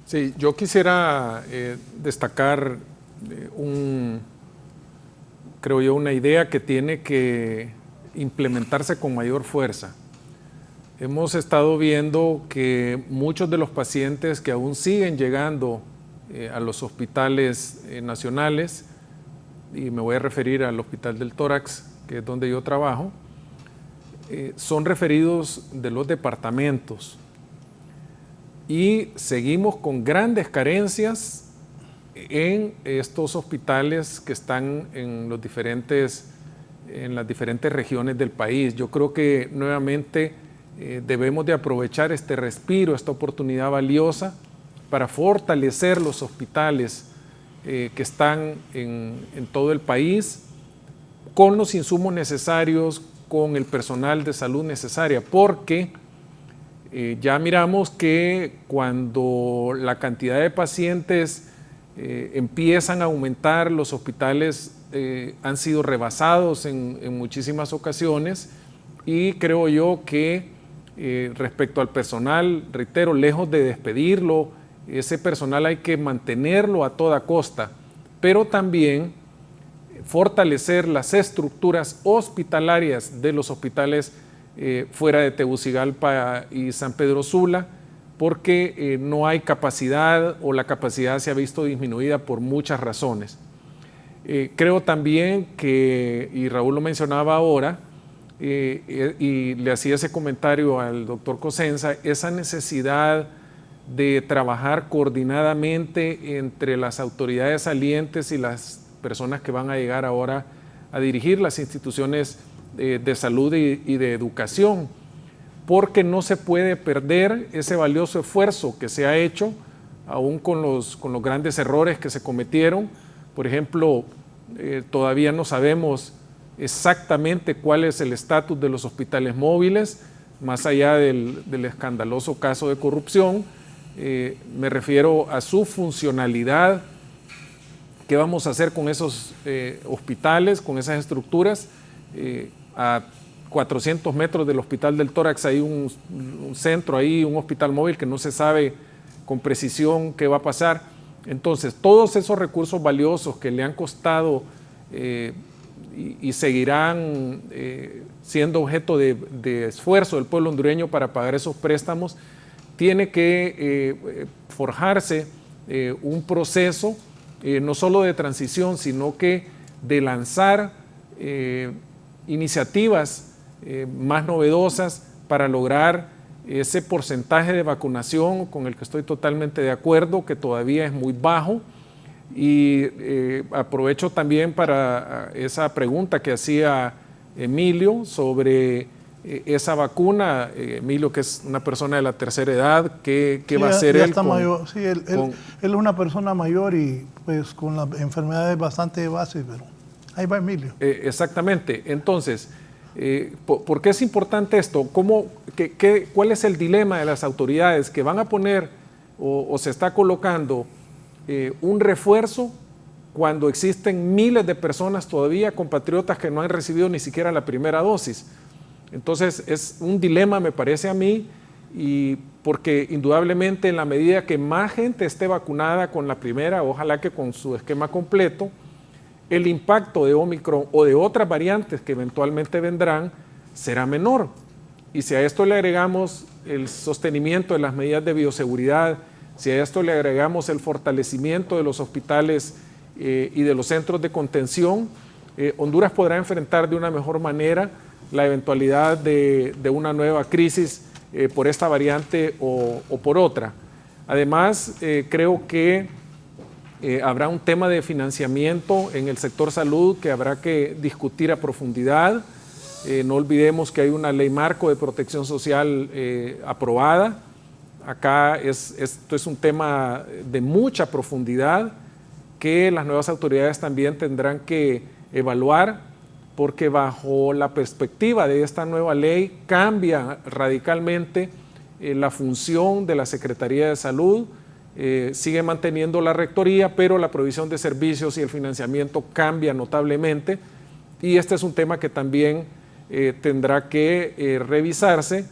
Sí, yo quisiera destacar creo yo, una idea que tiene que implementarse con mayor fuerza. hemos estado viendo que muchos de los pacientes que aún siguen llegando a los hospitales nacionales, y me voy a referir al Hospital del Tórax, que es donde yo trabajo, son referidos de los departamentos. Y seguimos con grandes carencias en estos hospitales que están en las diferentes regiones del país. Yo creo que nuevamente debemos de aprovechar este respiro, esta oportunidad valiosa para fortalecer los hospitales que están en todo el país con los insumos necesarios, con el personal de salud necesaria, porque ya miramos que cuando la cantidad de pacientes empiezan a aumentar, los hospitales han sido rebasados en muchísimas ocasiones, y creo yo que respecto al personal, reitero, lejos de despedirlo, ese personal hay que mantenerlo a toda costa, pero también fortalecer las estructuras hospitalarias de los hospitales fuera de Tegucigalpa y San Pedro Sula, porque no hay capacidad, o la capacidad se ha visto disminuida por muchas razones. Creo también que, y Raúl lo mencionaba ahora, y le hacía ese comentario al doctor Cosenza, esa necesidad de trabajar coordinadamente entre las autoridades salientes y las personas que van a llegar ahora a dirigir las instituciones de salud y de educación, porque no se puede perder ese valioso esfuerzo que se ha hecho, aún con los grandes errores que se cometieron. Por ejemplo, todavía no sabemos exactamente cuál es el estatus de los hospitales móviles, más allá del escandaloso caso de corrupción. Me refiero a su funcionalidad. ¿Qué vamos a hacer con esos hospitales, con esas estructuras? A 400 metros del Hospital del Tórax hay un centro, ahí un hospital móvil que no se sabe con precisión qué va a pasar. Entonces, todos esos recursos valiosos que le han costado y seguirán siendo objeto de esfuerzo del pueblo hondureño para pagar esos préstamos, tiene que forjarse un proceso no solo de transición, sino que de lanzar iniciativas más novedosas para lograr ese porcentaje de vacunación con el que estoy totalmente de acuerdo, que todavía es muy bajo. Y aprovecho también para esa pregunta que hacía Emilio sobre esa vacuna. Emilio, que es una persona de la tercera edad, ¿qué va a hacer él? Él es una persona mayor y pues con las enfermedades bastante básicas, pero ahí va Emilio. Exactamente. Entonces, ¿por qué es importante esto? ¿Cuál es el dilema de las autoridades que van a poner o se está colocando un refuerzo cuando existen miles de personas todavía, compatriotas, que no han recibido ni siquiera la primera dosis? Entonces es un dilema, me parece a mí, y porque indudablemente en la medida que más gente esté vacunada con la primera, ojalá que con su esquema completo, el impacto de Omicron o de otras variantes que eventualmente vendrán será menor. Y si a esto le agregamos el sostenimiento de las medidas de bioseguridad, si a esto le agregamos el fortalecimiento de los hospitales y de los centros de contención, Honduras podrá enfrentar de una mejor manera la eventualidad de una nueva crisis por esta variante o por otra. Además, creo que habrá un tema de financiamiento en el sector salud que habrá que discutir a profundidad. No olvidemos que hay una ley marco de protección social aprobada. Acá esto es un tema de mucha profundidad que las nuevas autoridades también tendrán que evaluar, porque bajo la perspectiva de esta nueva ley cambia radicalmente la función de la Secretaría de Salud. Sigue manteniendo la rectoría, pero la provisión de servicios y el financiamiento cambia notablemente, y este es un tema que también tendrá que revisarse,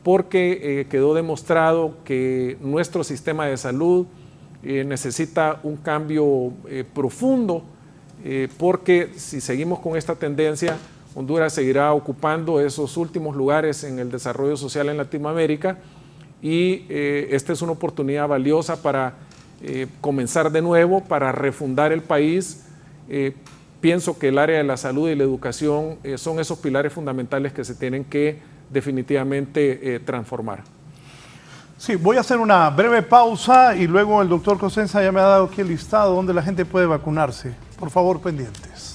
porque quedó demostrado que nuestro sistema de salud necesita un cambio profundo, porque si seguimos con esta tendencia Honduras seguirá ocupando esos últimos lugares en el desarrollo social en Latinoamérica y esta es una oportunidad valiosa para comenzar de nuevo, para refundar el país. Pienso que el área de la salud y la educación son esos pilares fundamentales que se tienen que definitivamente transformar. Sí, voy a hacer una breve pausa y luego el doctor Cosenza ya me ha dado aquí el listado donde la gente puede vacunarse. Por favor, pendientes.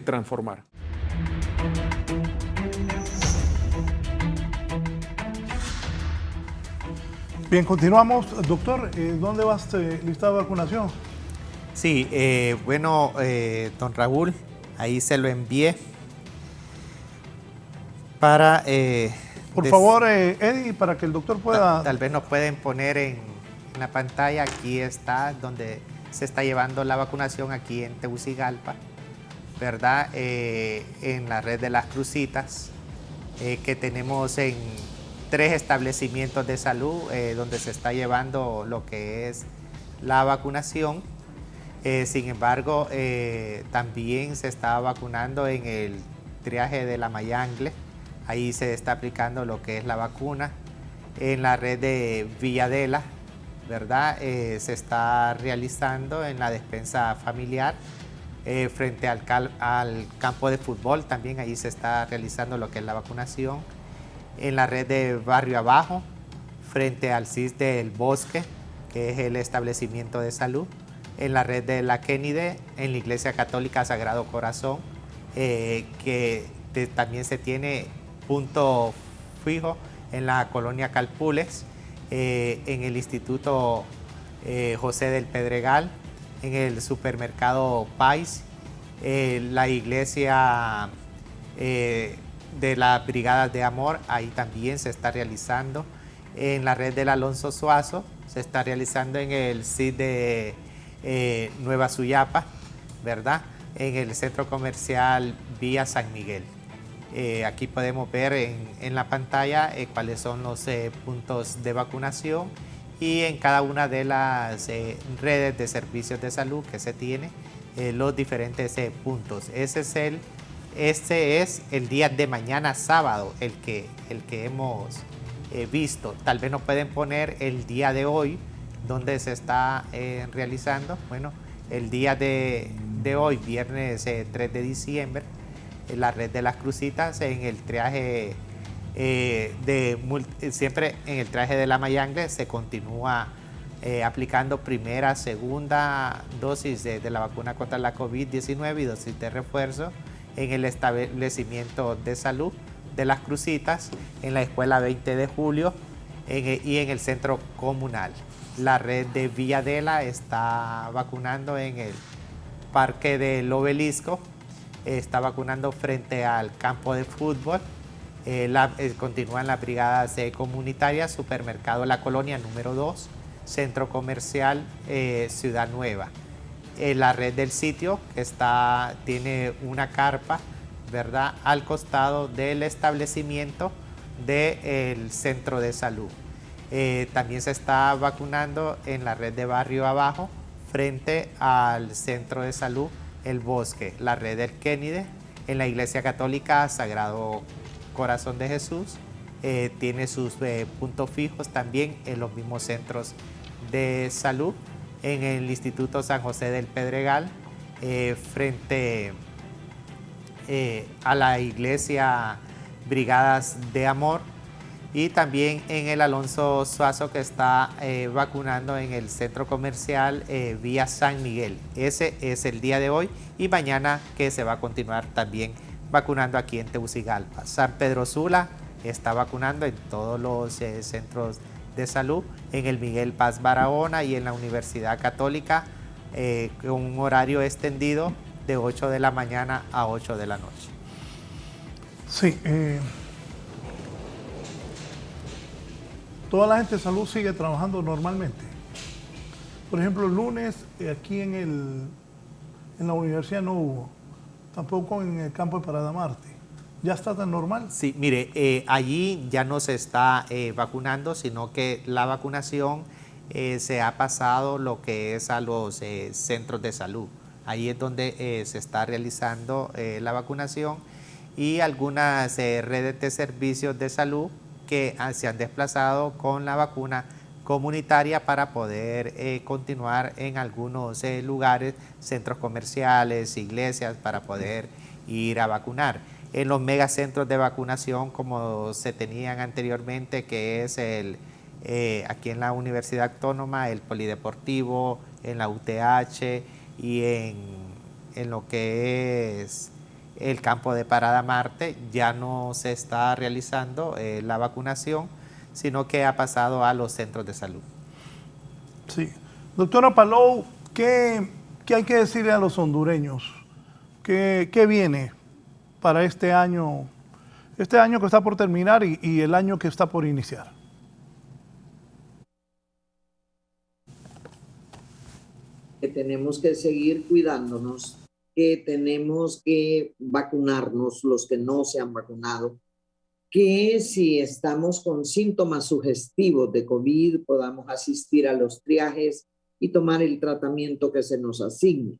Transformar. Bien, continuamos. Doctor, ¿dónde va este listado de vacunación? Sí, bueno, don Raúl, ahí se lo envié para... Por favor, Eddie, para que el doctor pueda... Tal vez nos pueden poner en la pantalla, aquí está donde se está llevando la vacunación aquí en Tegucigalpa, ¿verdad? En la red de las Crucitas, que tenemos en 3 establecimientos de salud donde se está llevando lo que es la vacunación. Sin embargo, también se está vacunando en el triaje de la Mayangle, ahí se está aplicando lo que es la vacuna. En la red de Villadela, ¿verdad? Se está realizando en la despensa familiar, frente al campo de fútbol, también ahí se está realizando lo que es la vacunación. En la red de Barrio Abajo, frente al CIS del Bosque, que es el establecimiento de salud. En la red de la Kennedy, en la Iglesia Católica Sagrado Corazón, que también se tiene punto fijo en la colonia Calpules, en el Instituto José del Pedregal, en el supermercado Pais, la iglesia de las Brigadas de Amor, ahí también se está realizando. En la red del Alonso Suazo se está realizando en el CID de Nueva Suyapa, ¿verdad? En el centro comercial Vía San Miguel. Aquí podemos ver en la pantalla cuáles son los puntos de vacunación y en cada una de las redes de servicios de salud que se tiene los diferentes puntos. Este es el día de mañana sábado, el que hemos visto. Tal vez nos pueden poner el día de hoy, donde se está realizando. Bueno, el día de hoy, viernes 3 de diciembre, en la red de las Crucitas, en el triaje siempre en el triaje de la Mayangle se continúa aplicando primera, segunda dosis de la vacuna contra la COVID-19 y dosis de refuerzo en el establecimiento de salud de las Crucitas, en la escuela 20 de julio y en el centro comunal. La red de Villadela está vacunando en el Parque del Obelisco, está vacunando frente al campo de fútbol, continúan las brigadas comunitarias, supermercado La Colonia número 2, centro comercial Ciudad Nueva. La red del sitio tiene una carpa, ¿verdad?, al costado del establecimiento del centro de salud. También se está vacunando en la red de Barrio Abajo, frente al centro de salud El Bosque, la red del Kennedy, en la Iglesia Católica Sagrado Corazón de Jesús, tiene sus puntos fijos también en los mismos centros de salud, en el Instituto San José del Pedregal, frente a la Iglesia Brigadas de Amor, y también en el Alonso Suazo, que está vacunando en el centro comercial Vía San Miguel. Ese es el día de hoy, y mañana que se va a continuar también vacunando aquí en Tegucigalpa. San Pedro Sula está vacunando en todos los centros de salud, en el Miguel Paz Barahona y en la Universidad Católica, con un horario extendido de 8 de la mañana a 8 de la noche. Sí, toda la gente de salud sigue trabajando normalmente. Por ejemplo, el lunes aquí en la universidad no hubo, tampoco en el campo de Parada Marte. ¿Ya está tan normal? Sí, mire, allí ya no se está vacunando, sino que la vacunación se ha pasado lo que es a los centros de salud. Ahí es donde se está realizando la vacunación, y algunas redes de servicios de salud que se han desplazado con la vacuna comunitaria para poder continuar en algunos lugares, centros comerciales, iglesias, para poder ir a vacunar. En los megacentros de vacunación como se tenían anteriormente, que es aquí en la Universidad Autónoma, el Polideportivo, en la UTH y en lo que es el campo de Parada Marte, ya no se está realizando la vacunación, sino que ha pasado a los centros de salud. Sí. Doctora Palou, ¿qué hay que decirle a los hondureños? ¿Qué viene para este año que está por terminar y el año que está por iniciar? Que tenemos que seguir cuidándonos, que tenemos que vacunarnos los que no se han vacunado, que si estamos con síntomas sugestivos de COVID podamos asistir a los triajes y tomar el tratamiento que se nos asigne.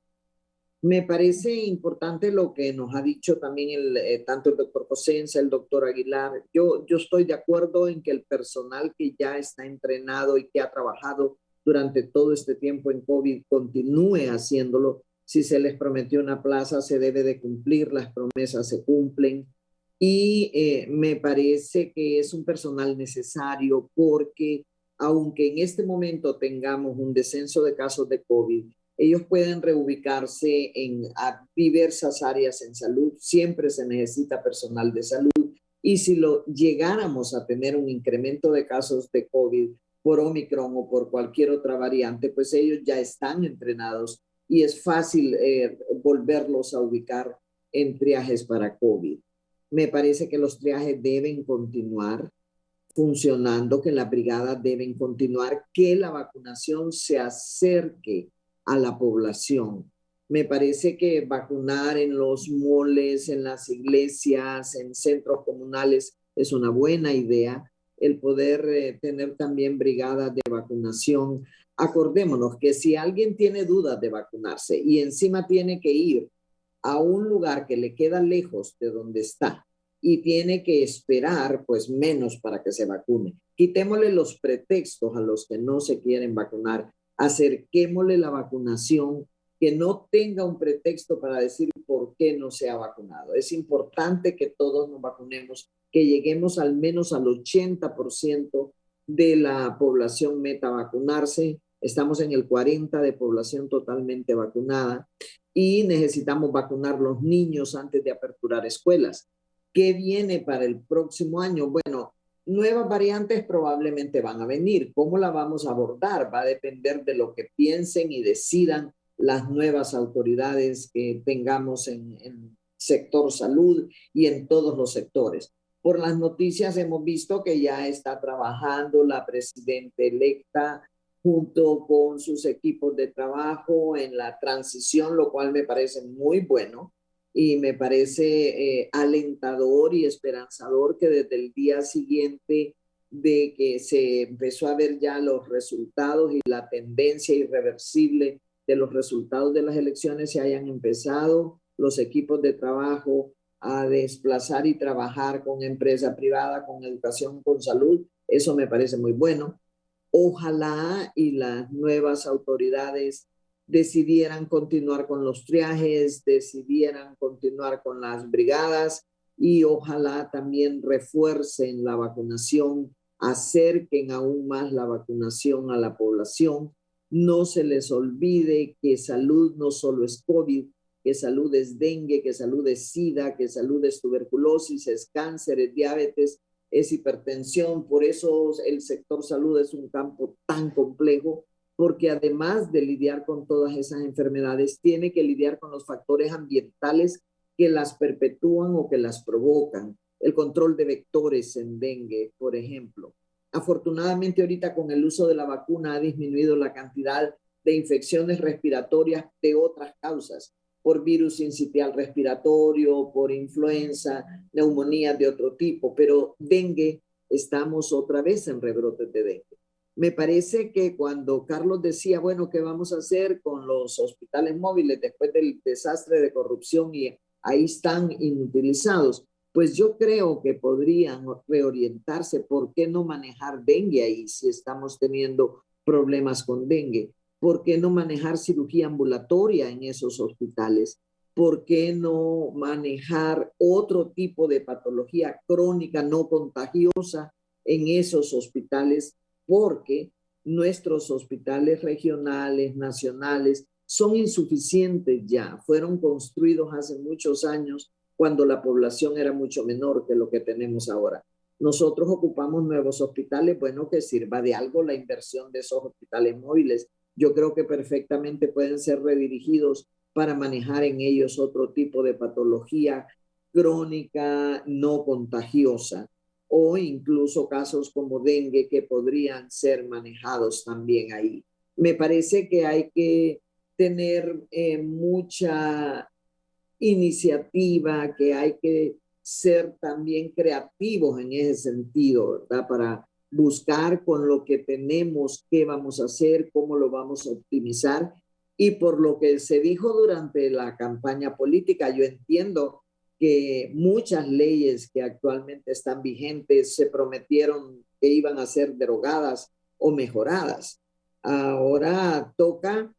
Me parece importante lo que nos ha dicho también tanto el doctor Cosenza, el doctor Aguilar. Yo estoy de acuerdo en que el personal que ya está entrenado y que ha trabajado durante todo este tiempo en COVID continúe haciéndolo. Si se les prometió una plaza, se debe de cumplir, las promesas se cumplen. Y me parece que es un personal necesario porque aunque en este momento tengamos un descenso de casos de COVID, ellos pueden reubicarse a diversas áreas en salud. Siempre se necesita personal de salud. Y si llegáramos a tener un incremento de casos de COVID por Omicron o por cualquier otra variante, pues ellos ya están entrenados y es fácil volverlos a ubicar en triajes para COVID. Me parece que los triajes deben continuar funcionando, que las brigadas deben continuar, que la vacunación se acerque a la población. Me parece que vacunar en los moles, en las iglesias, en centros comunales es una buena idea. El poder tener también brigadas de vacunación. Acordémonos que si alguien tiene dudas de vacunarse y encima tiene que ir a un lugar que le queda lejos de donde está y tiene que esperar, pues menos para que se vacune. Quitémosle los pretextos a los que no se quieren vacunar, acerquémosle la vacunación, que no tenga un pretexto para decir por qué no se ha vacunado. Es importante que todos nos vacunemos, que lleguemos al menos al 80% de la población meta a vacunarse. Estamos en el 40% de población totalmente vacunada y necesitamos vacunar los niños antes de aperturar escuelas. ¿Qué viene para el próximo año? Bueno, nuevas variantes probablemente van a venir. ¿Cómo la vamos a abordar? Va a depender de lo que piensen y decidan las nuevas autoridades que tengamos en sector salud y en todos los sectores. Por las noticias hemos visto que ya está trabajando la presidenta electa junto con sus equipos de trabajo en la transición, lo cual me parece muy bueno y me parece alentador y esperanzador que desde el día siguiente de que se empezó a ver ya los resultados y la tendencia irreversible de los resultados de las elecciones, se hayan empezado los equipos de trabajo a desplazar y trabajar con empresa privada, con educación, con salud. Eso me parece muy bueno. Ojalá y las nuevas autoridades decidieran continuar con los triajes, decidieran continuar con las brigadas y ojalá también refuercen la vacunación, acerquen aún más la vacunación a la población. No se les olvide que salud no solo es COVID, que salud es dengue, que salud es SIDA, que salud es tuberculosis, es cáncer, es diabetes, es hipertensión. Por eso el sector salud es un campo tan complejo, porque además de lidiar con todas esas enfermedades, tiene que lidiar con los factores ambientales que las perpetúan o que las provocan. El control de vectores en dengue, por ejemplo. Afortunadamente ahorita con el uso de la vacuna ha disminuido la cantidad de infecciones respiratorias de otras causas, por virus sincitial respiratorio, por influenza, neumonías de otro tipo, pero dengue, estamos otra vez en rebrotes de dengue. Me parece que cuando Carlos decía, bueno, ¿qué vamos a hacer con los hospitales móviles después del desastre de corrupción y ahí están inutilizados? Pues yo creo que podrían reorientarse. ¿Por qué no manejar dengue ahí si estamos teniendo problemas con dengue? ¿Por qué no manejar cirugía ambulatoria en esos hospitales? ¿Por qué no manejar otro tipo de patología crónica no contagiosa en esos hospitales? Porque nuestros hospitales regionales, nacionales, son insuficientes ya. Fueron construidos hace muchos años cuando la población era mucho menor que lo que tenemos ahora. Nosotros ocupamos nuevos hospitales, bueno, que sirva de algo la inversión de esos hospitales móviles. Yo creo que perfectamente pueden ser redirigidos para manejar en ellos otro tipo de patología crónica no contagiosa, o incluso casos como dengue que podrían ser manejados también ahí. Me parece que hay que tener mucha iniciativa, que hay que ser también creativos en ese sentido, ¿verdad? Para buscar con lo que tenemos qué vamos a hacer, cómo lo vamos a optimizar. Y por lo que se dijo durante la campaña política, yo entiendo que muchas leyes que actualmente están vigentes se prometieron que iban a ser derogadas o mejoradas. Ahora toca,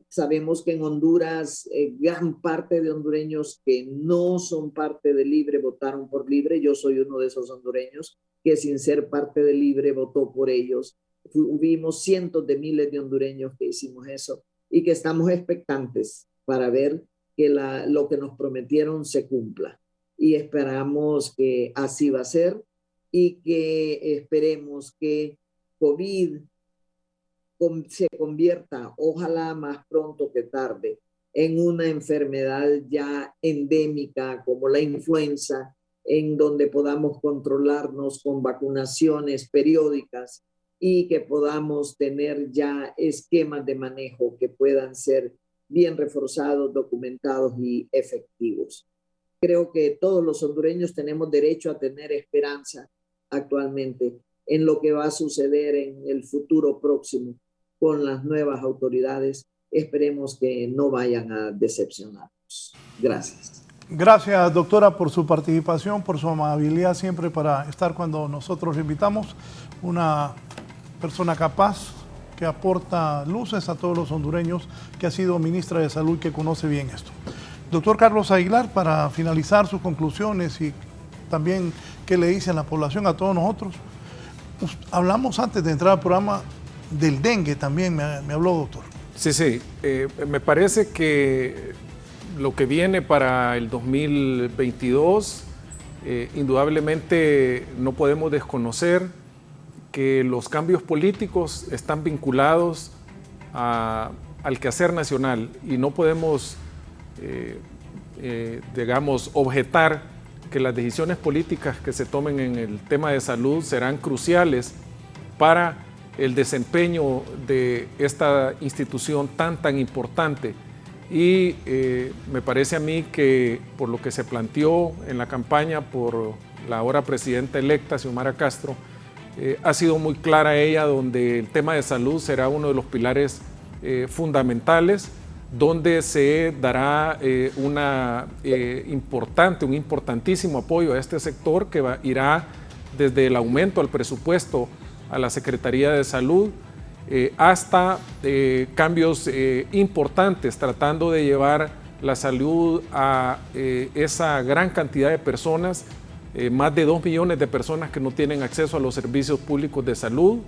sabemos que en Honduras gran parte de hondureños que no son parte de Libre votaron por Libre. Yo soy uno de esos hondureños que sin ser parte de Libre votó por ellos. Hubimos cientos de miles de hondureños que hicimos eso y que estamos expectantes para ver que lo que nos prometieron se cumpla. Y esperamos que así va a ser y que esperemos que COVID se convierta, ojalá más pronto que tarde, en una enfermedad ya endémica como la influenza, en donde podamos controlarnos con vacunaciones periódicas y que podamos tener ya esquemas de manejo que puedan ser bien reforzados, documentados y efectivos. Creo que todos los hondureños tenemos derecho a tener esperanza actualmente en lo que va a suceder en el futuro próximo con las nuevas autoridades. Esperemos que no vayan a decepcionarnos. Gracias. Gracias, doctora, por su participación, por su amabilidad siempre para estar cuando nosotros le invitamos. Una persona capaz que aporta luces a todos los hondureños, que ha sido ministra de Salud, que conoce bien esto. Doctor Carlos Aguilar, para finalizar sus conclusiones y también qué le dice a la población, a todos nosotros. Hablamos antes de entrar al programa del dengue también, me habló, doctor. Sí, me parece que lo que viene para el 2022, indudablemente no podemos desconocer que los cambios políticos están vinculados al quehacer nacional y no podemos, digamos, objetar que las decisiones políticas que se tomen en el tema de salud serán cruciales para el desempeño de esta institución tan importante. Y me parece a mí que por lo que se planteó en la campaña por la ahora presidenta electa, Xiomara Castro, ha sido muy clara ella, donde el tema de salud será uno de los pilares fundamentales, donde se dará un importantísimo apoyo a este sector que irá desde el aumento al presupuesto a la Secretaría de Salud hasta cambios importantes, tratando de llevar la salud a esa gran cantidad de personas, más de 2 millones de personas que no tienen acceso a los servicios públicos de salud.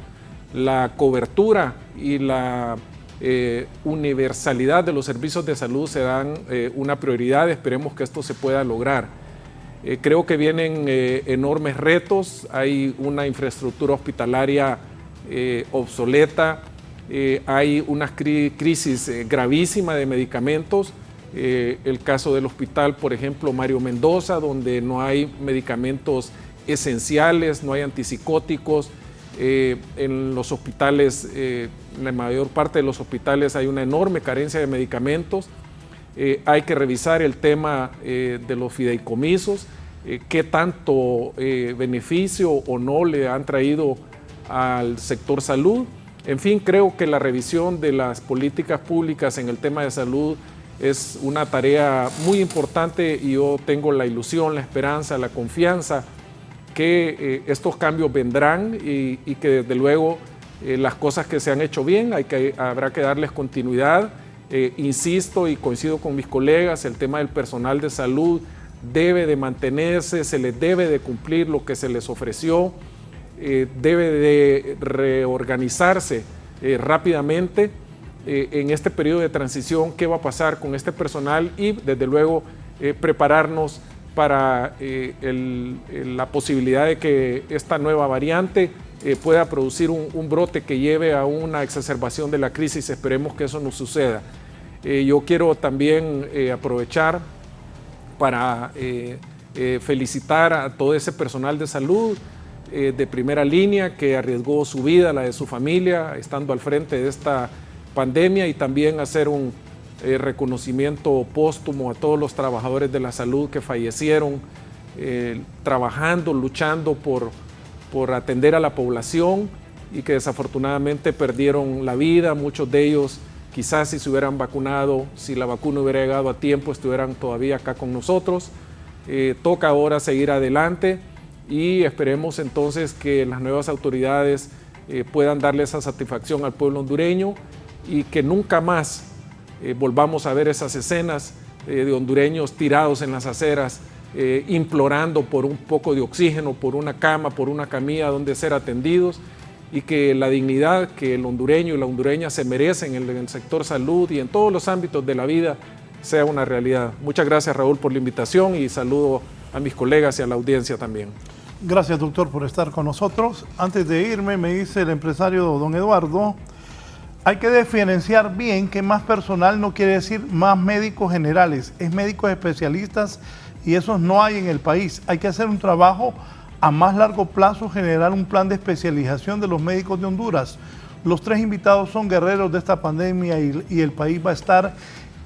La cobertura y la universalidad de los servicios de salud serán una prioridad. Esperemos que esto se pueda lograr. Creo que vienen enormes retos. Hay una infraestructura hospitalaria obsoleta, hay una crisis gravísima de medicamentos. El caso del hospital, por ejemplo, Mario Mendoza, donde no hay medicamentos esenciales, no hay antipsicóticos. En los hospitales, en la mayor parte de los hospitales hay una enorme carencia de medicamentos. Hay que revisar el tema de los fideicomisos, qué tanto beneficio o no le han traído al sector salud. En fin, creo que la revisión de las políticas públicas en el tema de salud es una tarea muy importante y yo tengo la ilusión, la esperanza, la confianza que estos cambios vendrán y que desde luego las cosas que se han hecho bien habrá que darles continuidad. Insisto y coincido con mis colegas, el tema del personal de salud debe de mantenerse, se les debe de cumplir lo que se les ofreció, debe de reorganizarse rápidamente en este periodo de transición, qué va a pasar con este personal y desde luego prepararnos para la posibilidad de que esta nueva variante pueda producir un brote que lleve a una exacerbación de la crisis. Esperemos que eso no suceda. Yo quiero también aprovechar para felicitar a todo ese personal de salud de primera línea que arriesgó su vida, la de su familia, estando al frente de esta pandemia, y también hacer un reconocimiento póstumo a todos los trabajadores de la salud que fallecieron trabajando, luchando por atender a la población y que desafortunadamente perdieron la vida. Muchos de ellos quizás si se hubieran vacunado, si la vacuna hubiera llegado a tiempo, estuvieran todavía acá con nosotros. Toca ahora seguir adelante y esperemos entonces que las nuevas autoridades puedan darle esa satisfacción al pueblo hondureño y que nunca más volvamos a ver esas escenas de hondureños tirados en las aceras, implorando por un poco de oxígeno, por una cama, por una camilla donde ser atendidos, y que la dignidad que el hondureño y la hondureña se merecen en el sector salud y en todos los ámbitos de la vida sea una realidad. Muchas gracias, Raúl, por la invitación y saludo a mis colegas y a la audiencia también. Gracias, doctor, por estar con nosotros. Antes de irme, me dice el empresario don Eduardo, hay que diferenciar bien que más personal no quiere decir más médicos generales, es médicos especialistas y esos no hay en el país. Hay que hacer un trabajo a más largo plazo, generar un plan de especialización de los médicos de Honduras. Los 3 invitados son guerreros de esta pandemia y el país va a estar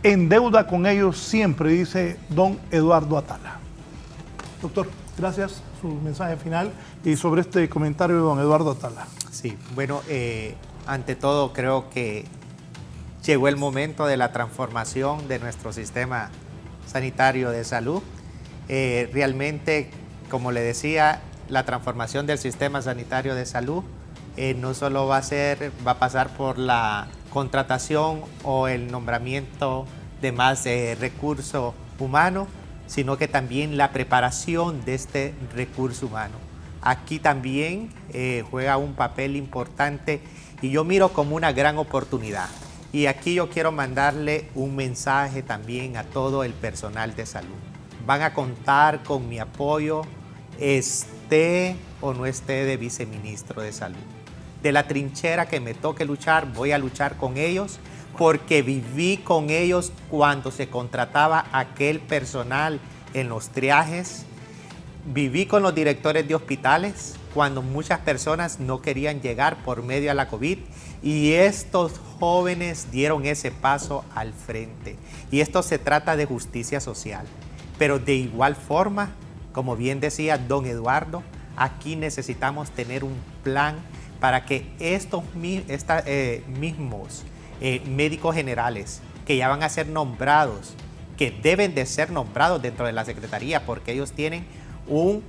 en deuda con ellos siempre, dice don Eduardo Atala. Doctor, gracias. Su mensaje final y sobre este comentario de don Eduardo Atala. Sí, bueno, ante todo creo que llegó el momento de la transformación de nuestro sistema sanitario de salud. Realmente, como le decía, la transformación del sistema sanitario de salud no solo va a pasar por la contratación o el nombramiento de más recurso humano, sino que también la preparación de este recurso humano. Aquí también juega un papel importante y yo miro como una gran oportunidad. Y aquí yo quiero mandarle un mensaje también a todo el personal de salud. Van a contar con mi apoyo, esté o no esté de viceministro de salud. De la trinchera que me toque luchar, voy a luchar con ellos, porque viví con ellos cuando se contrataba aquel personal en los triajes. Viví con los directores de hospitales cuando muchas personas no querían llegar por medio de la COVID y estos jóvenes dieron ese paso al frente. Y esto se trata de justicia social. Pero de igual forma, como bien decía don Eduardo, aquí necesitamos tener un plan para que estos mismos médicos generales que ya van a ser nombrados, que deben de ser nombrados dentro de la Secretaría, porque ellos tienen un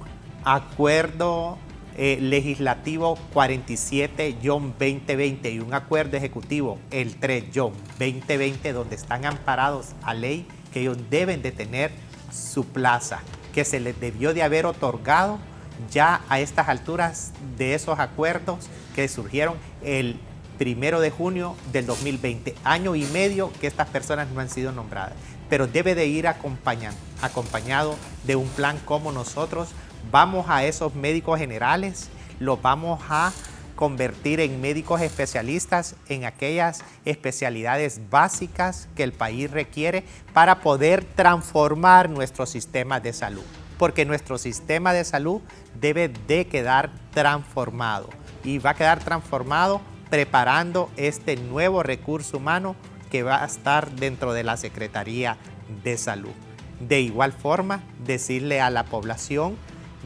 acuerdo legislativo 47-2020 y un acuerdo ejecutivo, el 3-2020, donde están amparados a ley que ellos deben de tener su plaza, que se les debió de haber otorgado ya a estas alturas de esos acuerdos que surgieron el 1 de junio del 2020, año y medio que estas personas no han sido nombradas, pero debe de ir acompañado de un plan como nosotros vamos a esos médicos generales, los vamos a convertir en médicos especialistas en aquellas especialidades básicas que el país requiere para poder transformar nuestro sistema de salud, porque nuestro sistema de salud debe de quedar transformado y va a quedar transformado preparando este nuevo recurso humano que va a estar dentro de la Secretaría de Salud. De igual forma, decirle a la población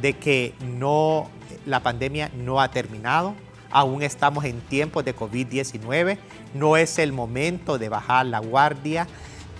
de que la pandemia no ha terminado. aún estamos en tiempos de COVID-19, no es el momento de bajar la guardia.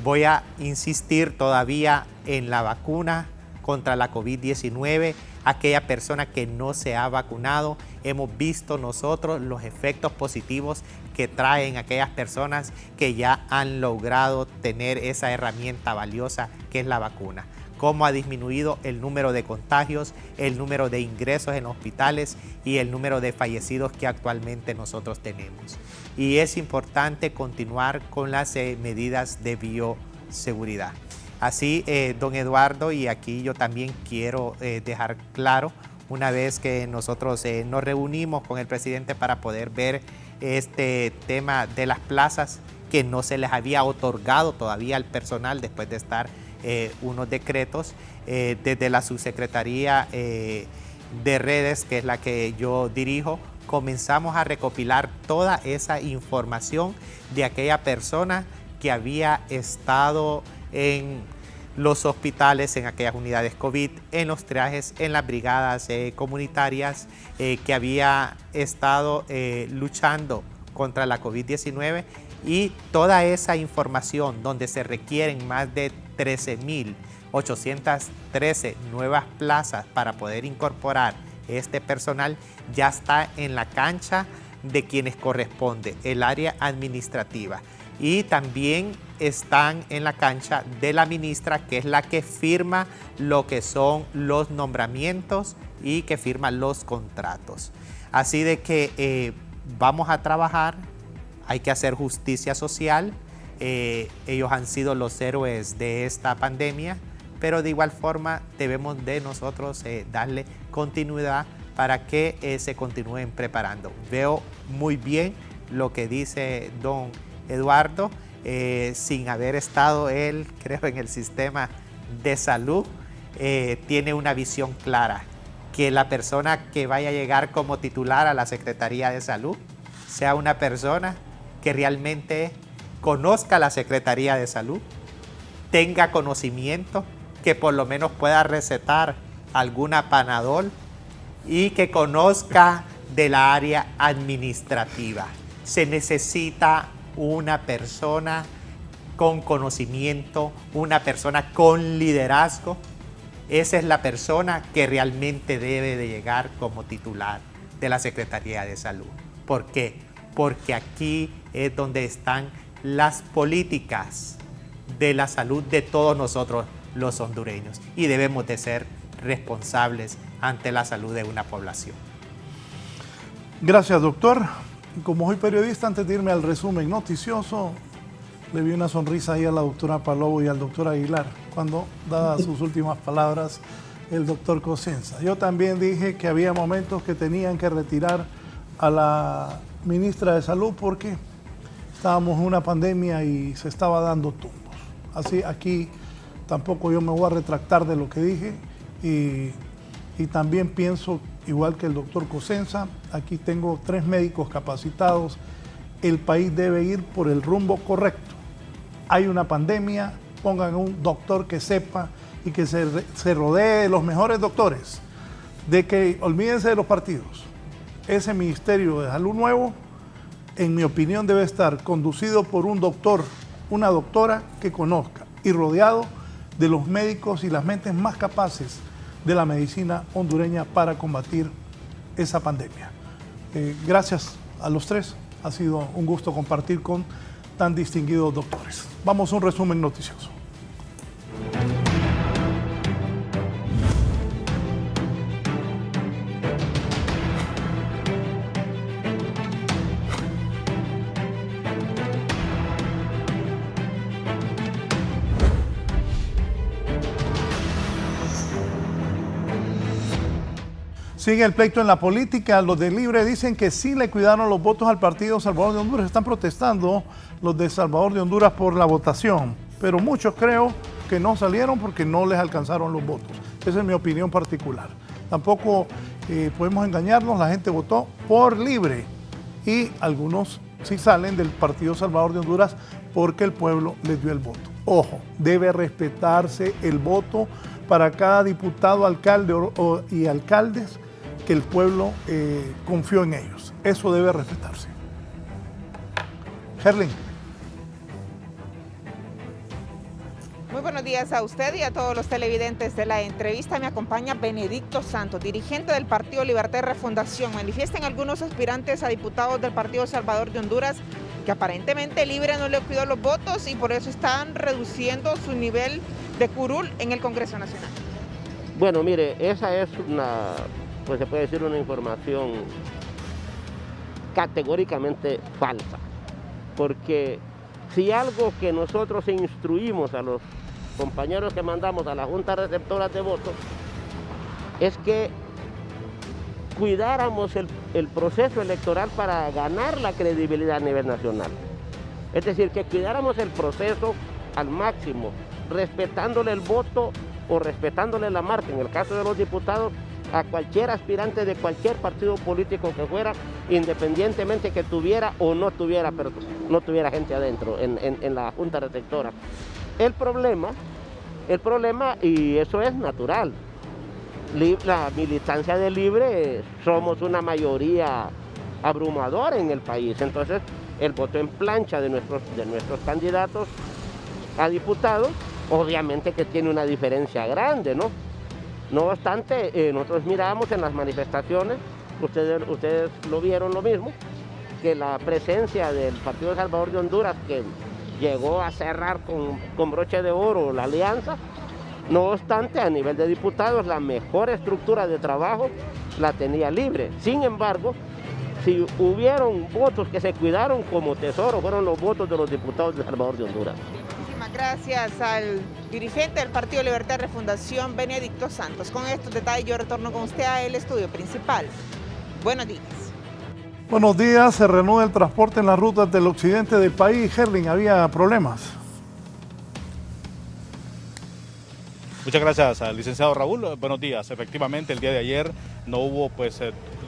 Voy a insistir todavía en la vacuna contra la COVID-19. Aquella persona que no se ha vacunado, hemos visto nosotros los efectos positivos que traen aquellas personas que ya han logrado tener esa herramienta valiosa que es la vacuna. Cómo ha disminuido el número de contagios, el número de ingresos en hospitales y el número de fallecidos que actualmente nosotros tenemos. Y es importante continuar con las medidas de bioseguridad. Así, don Eduardo, y aquí yo también quiero dejar claro, una vez que nosotros nos reunimos con el presidente para poder ver este tema de las plazas que no se les había otorgado todavía al personal después de estar unos decretos, desde la subsecretaría de redes, que es la que yo dirijo, comenzamos a recopilar toda esa información de aquella persona que había estado en los hospitales, en aquellas unidades COVID, en los triajes, en las brigadas comunitarias, que había estado luchando contra la COVID-19, y toda esa información donde se requieren más de 13.813 nuevas plazas para poder incorporar este personal, ya está en la cancha de quienes corresponde, el área administrativa. Y también están en la cancha de la ministra, que es la que firma lo que son los nombramientos y que firma los contratos. Así de que vamos a trabajar, hay que hacer justicia social. Ellos han sido los héroes de esta pandemia, pero de igual forma debemos de nosotros darle continuidad para que se continúen preparando. Veo muy bien lo que dice don Eduardo, sin haber estado él, creo, en el sistema de salud, tiene una visión clara, que la persona que vaya a llegar como titular a la Secretaría de Salud sea una persona que realmente conozca la Secretaría de Salud, tenga conocimiento, que por lo menos pueda recetar alguna Panadol y que conozca de la área administrativa. Se necesita una persona con conocimiento, una persona con liderazgo. Esa es la persona que realmente debe de llegar como titular de la Secretaría de Salud. ¿Por qué? Porque aquí es donde están las políticas de la salud de todos nosotros los hondureños, y debemos de ser responsables ante la salud de una población. Gracias, doctor. Como soy periodista, antes de irme al resumen noticioso, le vi una sonrisa ahí a la doctora Palobo y al doctor Aguilar cuando daba sus últimas palabras el doctor Cosenza. Yo también dije que había momentos que tenían que retirar a la ministra de Salud porque estábamos en una pandemia y se estaba dando tumbos. Así, aquí tampoco yo me voy a retractar de lo que dije, y también pienso igual que el doctor Cosenza. Aquí tengo 3 médicos capacitados. El país debe ir por el rumbo correcto. Hay una pandemia, pongan un doctor que sepa y que se rodee de los mejores doctores. De que olvídense de los partidos. Ese Ministerio de Salud nuevo, en mi opinión, debe estar conducido por un doctor, una doctora que conozca, y rodeado de los médicos y las mentes más capaces de la medicina hondureña para combatir esa pandemia. Gracias a los 3, ha sido un gusto compartir con tan distinguidos doctores. Vamos a un resumen noticioso. Sigue el pleito en la política. Los de Libre dicen que sí le cuidaron los votos al partido Salvador de Honduras. Están protestando los de Salvador de Honduras por la votación, pero muchos creo que no salieron porque no les alcanzaron los votos. Esa es mi opinión particular. Tampoco podemos engañarnos, la gente votó por Libre y algunos sí salen del partido Salvador de Honduras porque el pueblo les dio el voto. Ojo, debe respetarse el voto para cada diputado, alcalde y alcaldes que el pueblo confió en ellos. Eso debe respetarse. Herlin. Muy buenos días a usted y a todos los televidentes de la entrevista. Me acompaña Benedicto Santos, dirigente del Partido Libertad y Refundación. Manifiestan algunos aspirantes a diputados del Partido Salvador de Honduras que aparentemente Libre no le cuidó los votos y por eso están reduciendo su nivel de curul en el Congreso Nacional. Bueno, mire, esa es una, pues se puede decir, una información categóricamente falsa, porque si algo que nosotros instruimos a los compañeros que mandamos a la Junta Receptora de Votos es que cuidáramos el proceso electoral para ganar la credibilidad a nivel nacional. Es decir, que cuidáramos el proceso al máximo, respetándole el voto o respetándole la marca, en el caso de los diputados, a cualquier aspirante de cualquier partido político que fuera, independientemente que tuviera o no tuviera, pero no tuviera gente adentro en la Junta Receptora. El problema, y eso es natural, la militancia de Libre somos una mayoría abrumadora en el país, entonces el voto en plancha de nuestros candidatos a diputados, obviamente que tiene una diferencia grande, ¿no? No obstante, nosotros miramos en las manifestaciones, ustedes lo vieron lo mismo, que la presencia del Partido Salvador de Honduras, que llegó a cerrar con broche de oro la alianza, no obstante, a nivel de diputados, la mejor estructura de trabajo la tenía Libre. Sin embargo, si hubieron votos que se cuidaron como tesoro, fueron los votos de los diputados de Salvador de Honduras. Muchísimas gracias al dirigente del Partido Libertad y Refundación, Benedicto Santos. Con estos detalles yo retorno con usted al estudio principal. Buenos días. Buenos días. Se reanuda el transporte en las rutas del occidente del país. Herlin, había problemas. Muchas gracias al licenciado Raúl. Buenos días. Efectivamente, el día de ayer no hubo,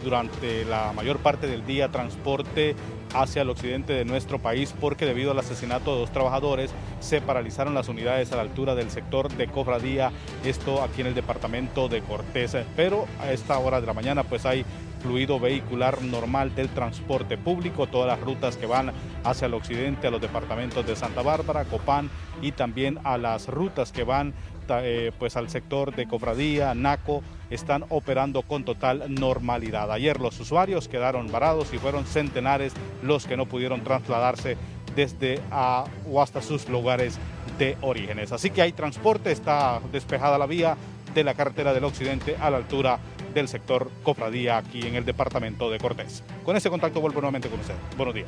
durante la mayor parte del día, transporte hacia el occidente de nuestro país porque debido al asesinato de 2 trabajadores se paralizaron las unidades a la altura del sector de Cofradía, esto aquí en el departamento de Cortés. Pero a esta hora de la mañana hay fluido vehicular normal del transporte público, todas las rutas que van hacia el occidente, a los departamentos de Santa Bárbara, Copán y también a las rutas que van al sector de Cofradía, Naco, están operando con total normalidad. Ayer los usuarios quedaron varados y fueron centenares los que no pudieron trasladarse desde o hasta sus lugares de orígenes. Así que hay transporte, está despejada la vía de la carretera del occidente a la altura del sector Cofradía aquí en el departamento de Cortés. Con ese contacto vuelvo nuevamente con usted. Buenos días.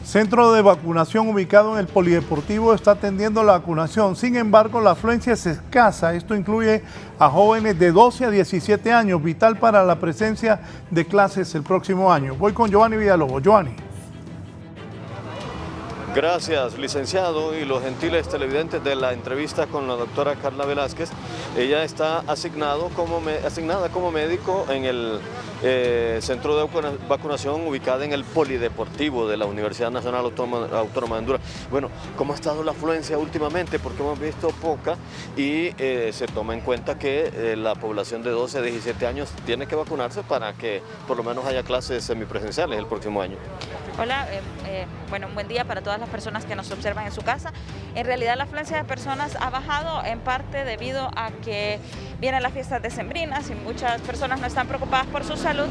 Centro de vacunación ubicado en el Polideportivo está atendiendo la vacunación. Sin embargo, la afluencia es escasa. Esto incluye a jóvenes de 12 a 17 años, vital para la presencia de clases el próximo año. Voy con Giovanni Villalobos. Giovanni. Gracias, licenciado, y los gentiles televidentes de la entrevista con la doctora Carla Velázquez. Ella está asignada como médico en el centro de vacunación ubicado en el Polideportivo de la Universidad Nacional Autónoma de Honduras. Bueno, ¿cómo ha estado la afluencia últimamente? Porque hemos visto poca y se toma en cuenta que la población de 12 a 17 años tiene que vacunarse para que por lo menos haya clases semipresenciales el próximo año. Hola, un buen día para todas las personas que nos observan en su casa. En realidad la afluencia de personas ha bajado en parte debido a que vienen las fiestas decembrinas y muchas personas no están preocupadas por su salud,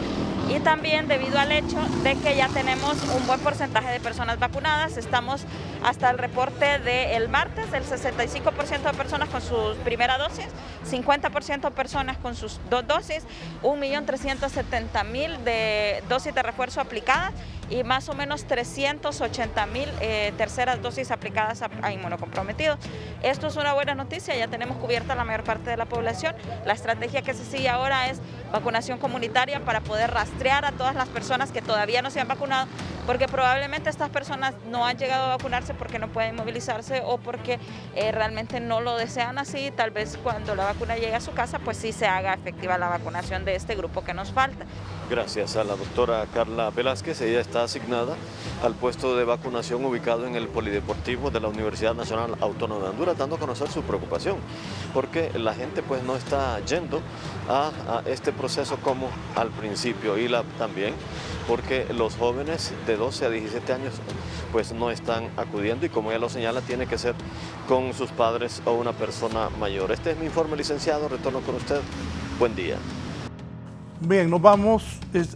y también debido al hecho de que ya tenemos un buen porcentaje de personas vacunadas. Estamos hasta el reporte del martes, el 65% de personas con su primera dosis, 50% de personas con sus 2 dosis, 1.370.000 de dosis de refuerzo aplicadas y más o menos 380.000 terceras dosis aplicadas a inmunocomprometidos. Esto es una buena noticia, ya tenemos cubierta la mayor parte de la población. La estrategia que se sigue ahora es vacunación comunitaria para poder rastrear a todas las personas que todavía no se han vacunado, porque probablemente estas personas no han llegado a vacunarse porque no pueden movilizarse o porque realmente no lo desean así. Tal vez cuando la vacuna llegue a su casa, pues sí se haga efectiva la vacunación de este grupo que nos falta. Gracias a la doctora Carla Velázquez. Ella está asignada al puesto de vacunación ubicado en el Polideportivo de la Universidad Nacional Autónoma de Honduras, dando a conocer su preocupación, porque la gente no está yendo a este proceso como al principio, y también porque los jóvenes de 12 a 17 años pues no están acudiendo, y como ella lo señala, tiene que ser con sus padres o una persona mayor. Este es mi informe, licenciado. Retorno con usted. Buen día. Bien, nos vamos.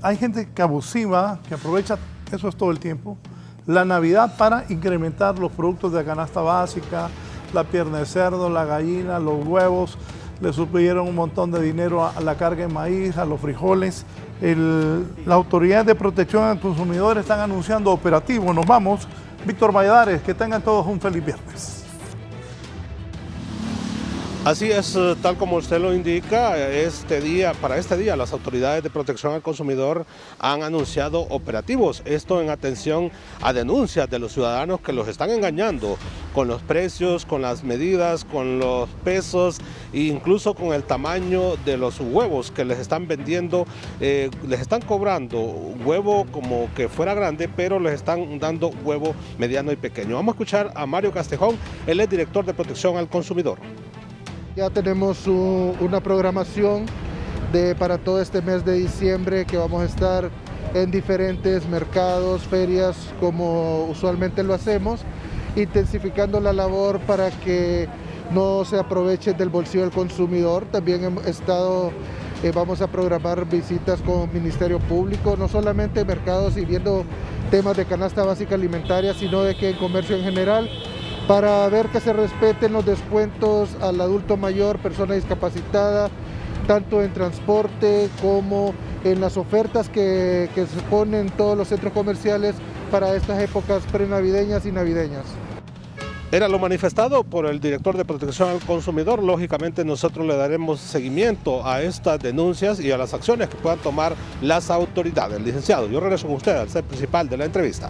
Hay gente que abusiva, que aprovecha, eso es todo el tiempo, la Navidad para incrementar los productos de la canasta básica, la pierna de cerdo, la gallina, los huevos. Le supieron un montón de dinero a la carga de maíz, a los frijoles. La Autoridad de Protección al Consumidor están anunciando operativos. Nos vamos. Víctor Valladares, que tengan todos un feliz viernes. Así es, tal como usted lo indica, para este día las autoridades de protección al consumidor han anunciado operativos. Esto en atención a denuncias de los ciudadanos que los están engañando con los precios, con las medidas, con los pesos e incluso con el tamaño de los huevos que les están vendiendo. Les están cobrando huevo como que fuera grande, pero les están dando huevo mediano y pequeño. Vamos a escuchar a Mario Castejón, él es director de protección al consumidor. Ya tenemos una programación para todo este mes de diciembre, que vamos a estar en diferentes mercados, ferias, como usualmente lo hacemos, intensificando la labor para que no se aproveche del bolsillo del consumidor. También vamos a programar visitas con Ministerio Público, no solamente en mercados y viendo temas de canasta básica alimentaria, sino de que en comercio en general, para ver que se respeten los descuentos al adulto mayor, persona discapacitada, tanto en transporte como en las ofertas que se ponen en todos los centros comerciales para estas épocas prenavideñas y navideñas. Era lo manifestado por el director de protección al consumidor. Lógicamente nosotros le daremos seguimiento a estas denuncias y a las acciones que puedan tomar las autoridades. Licenciado, yo regreso con usted al set principal de la entrevista.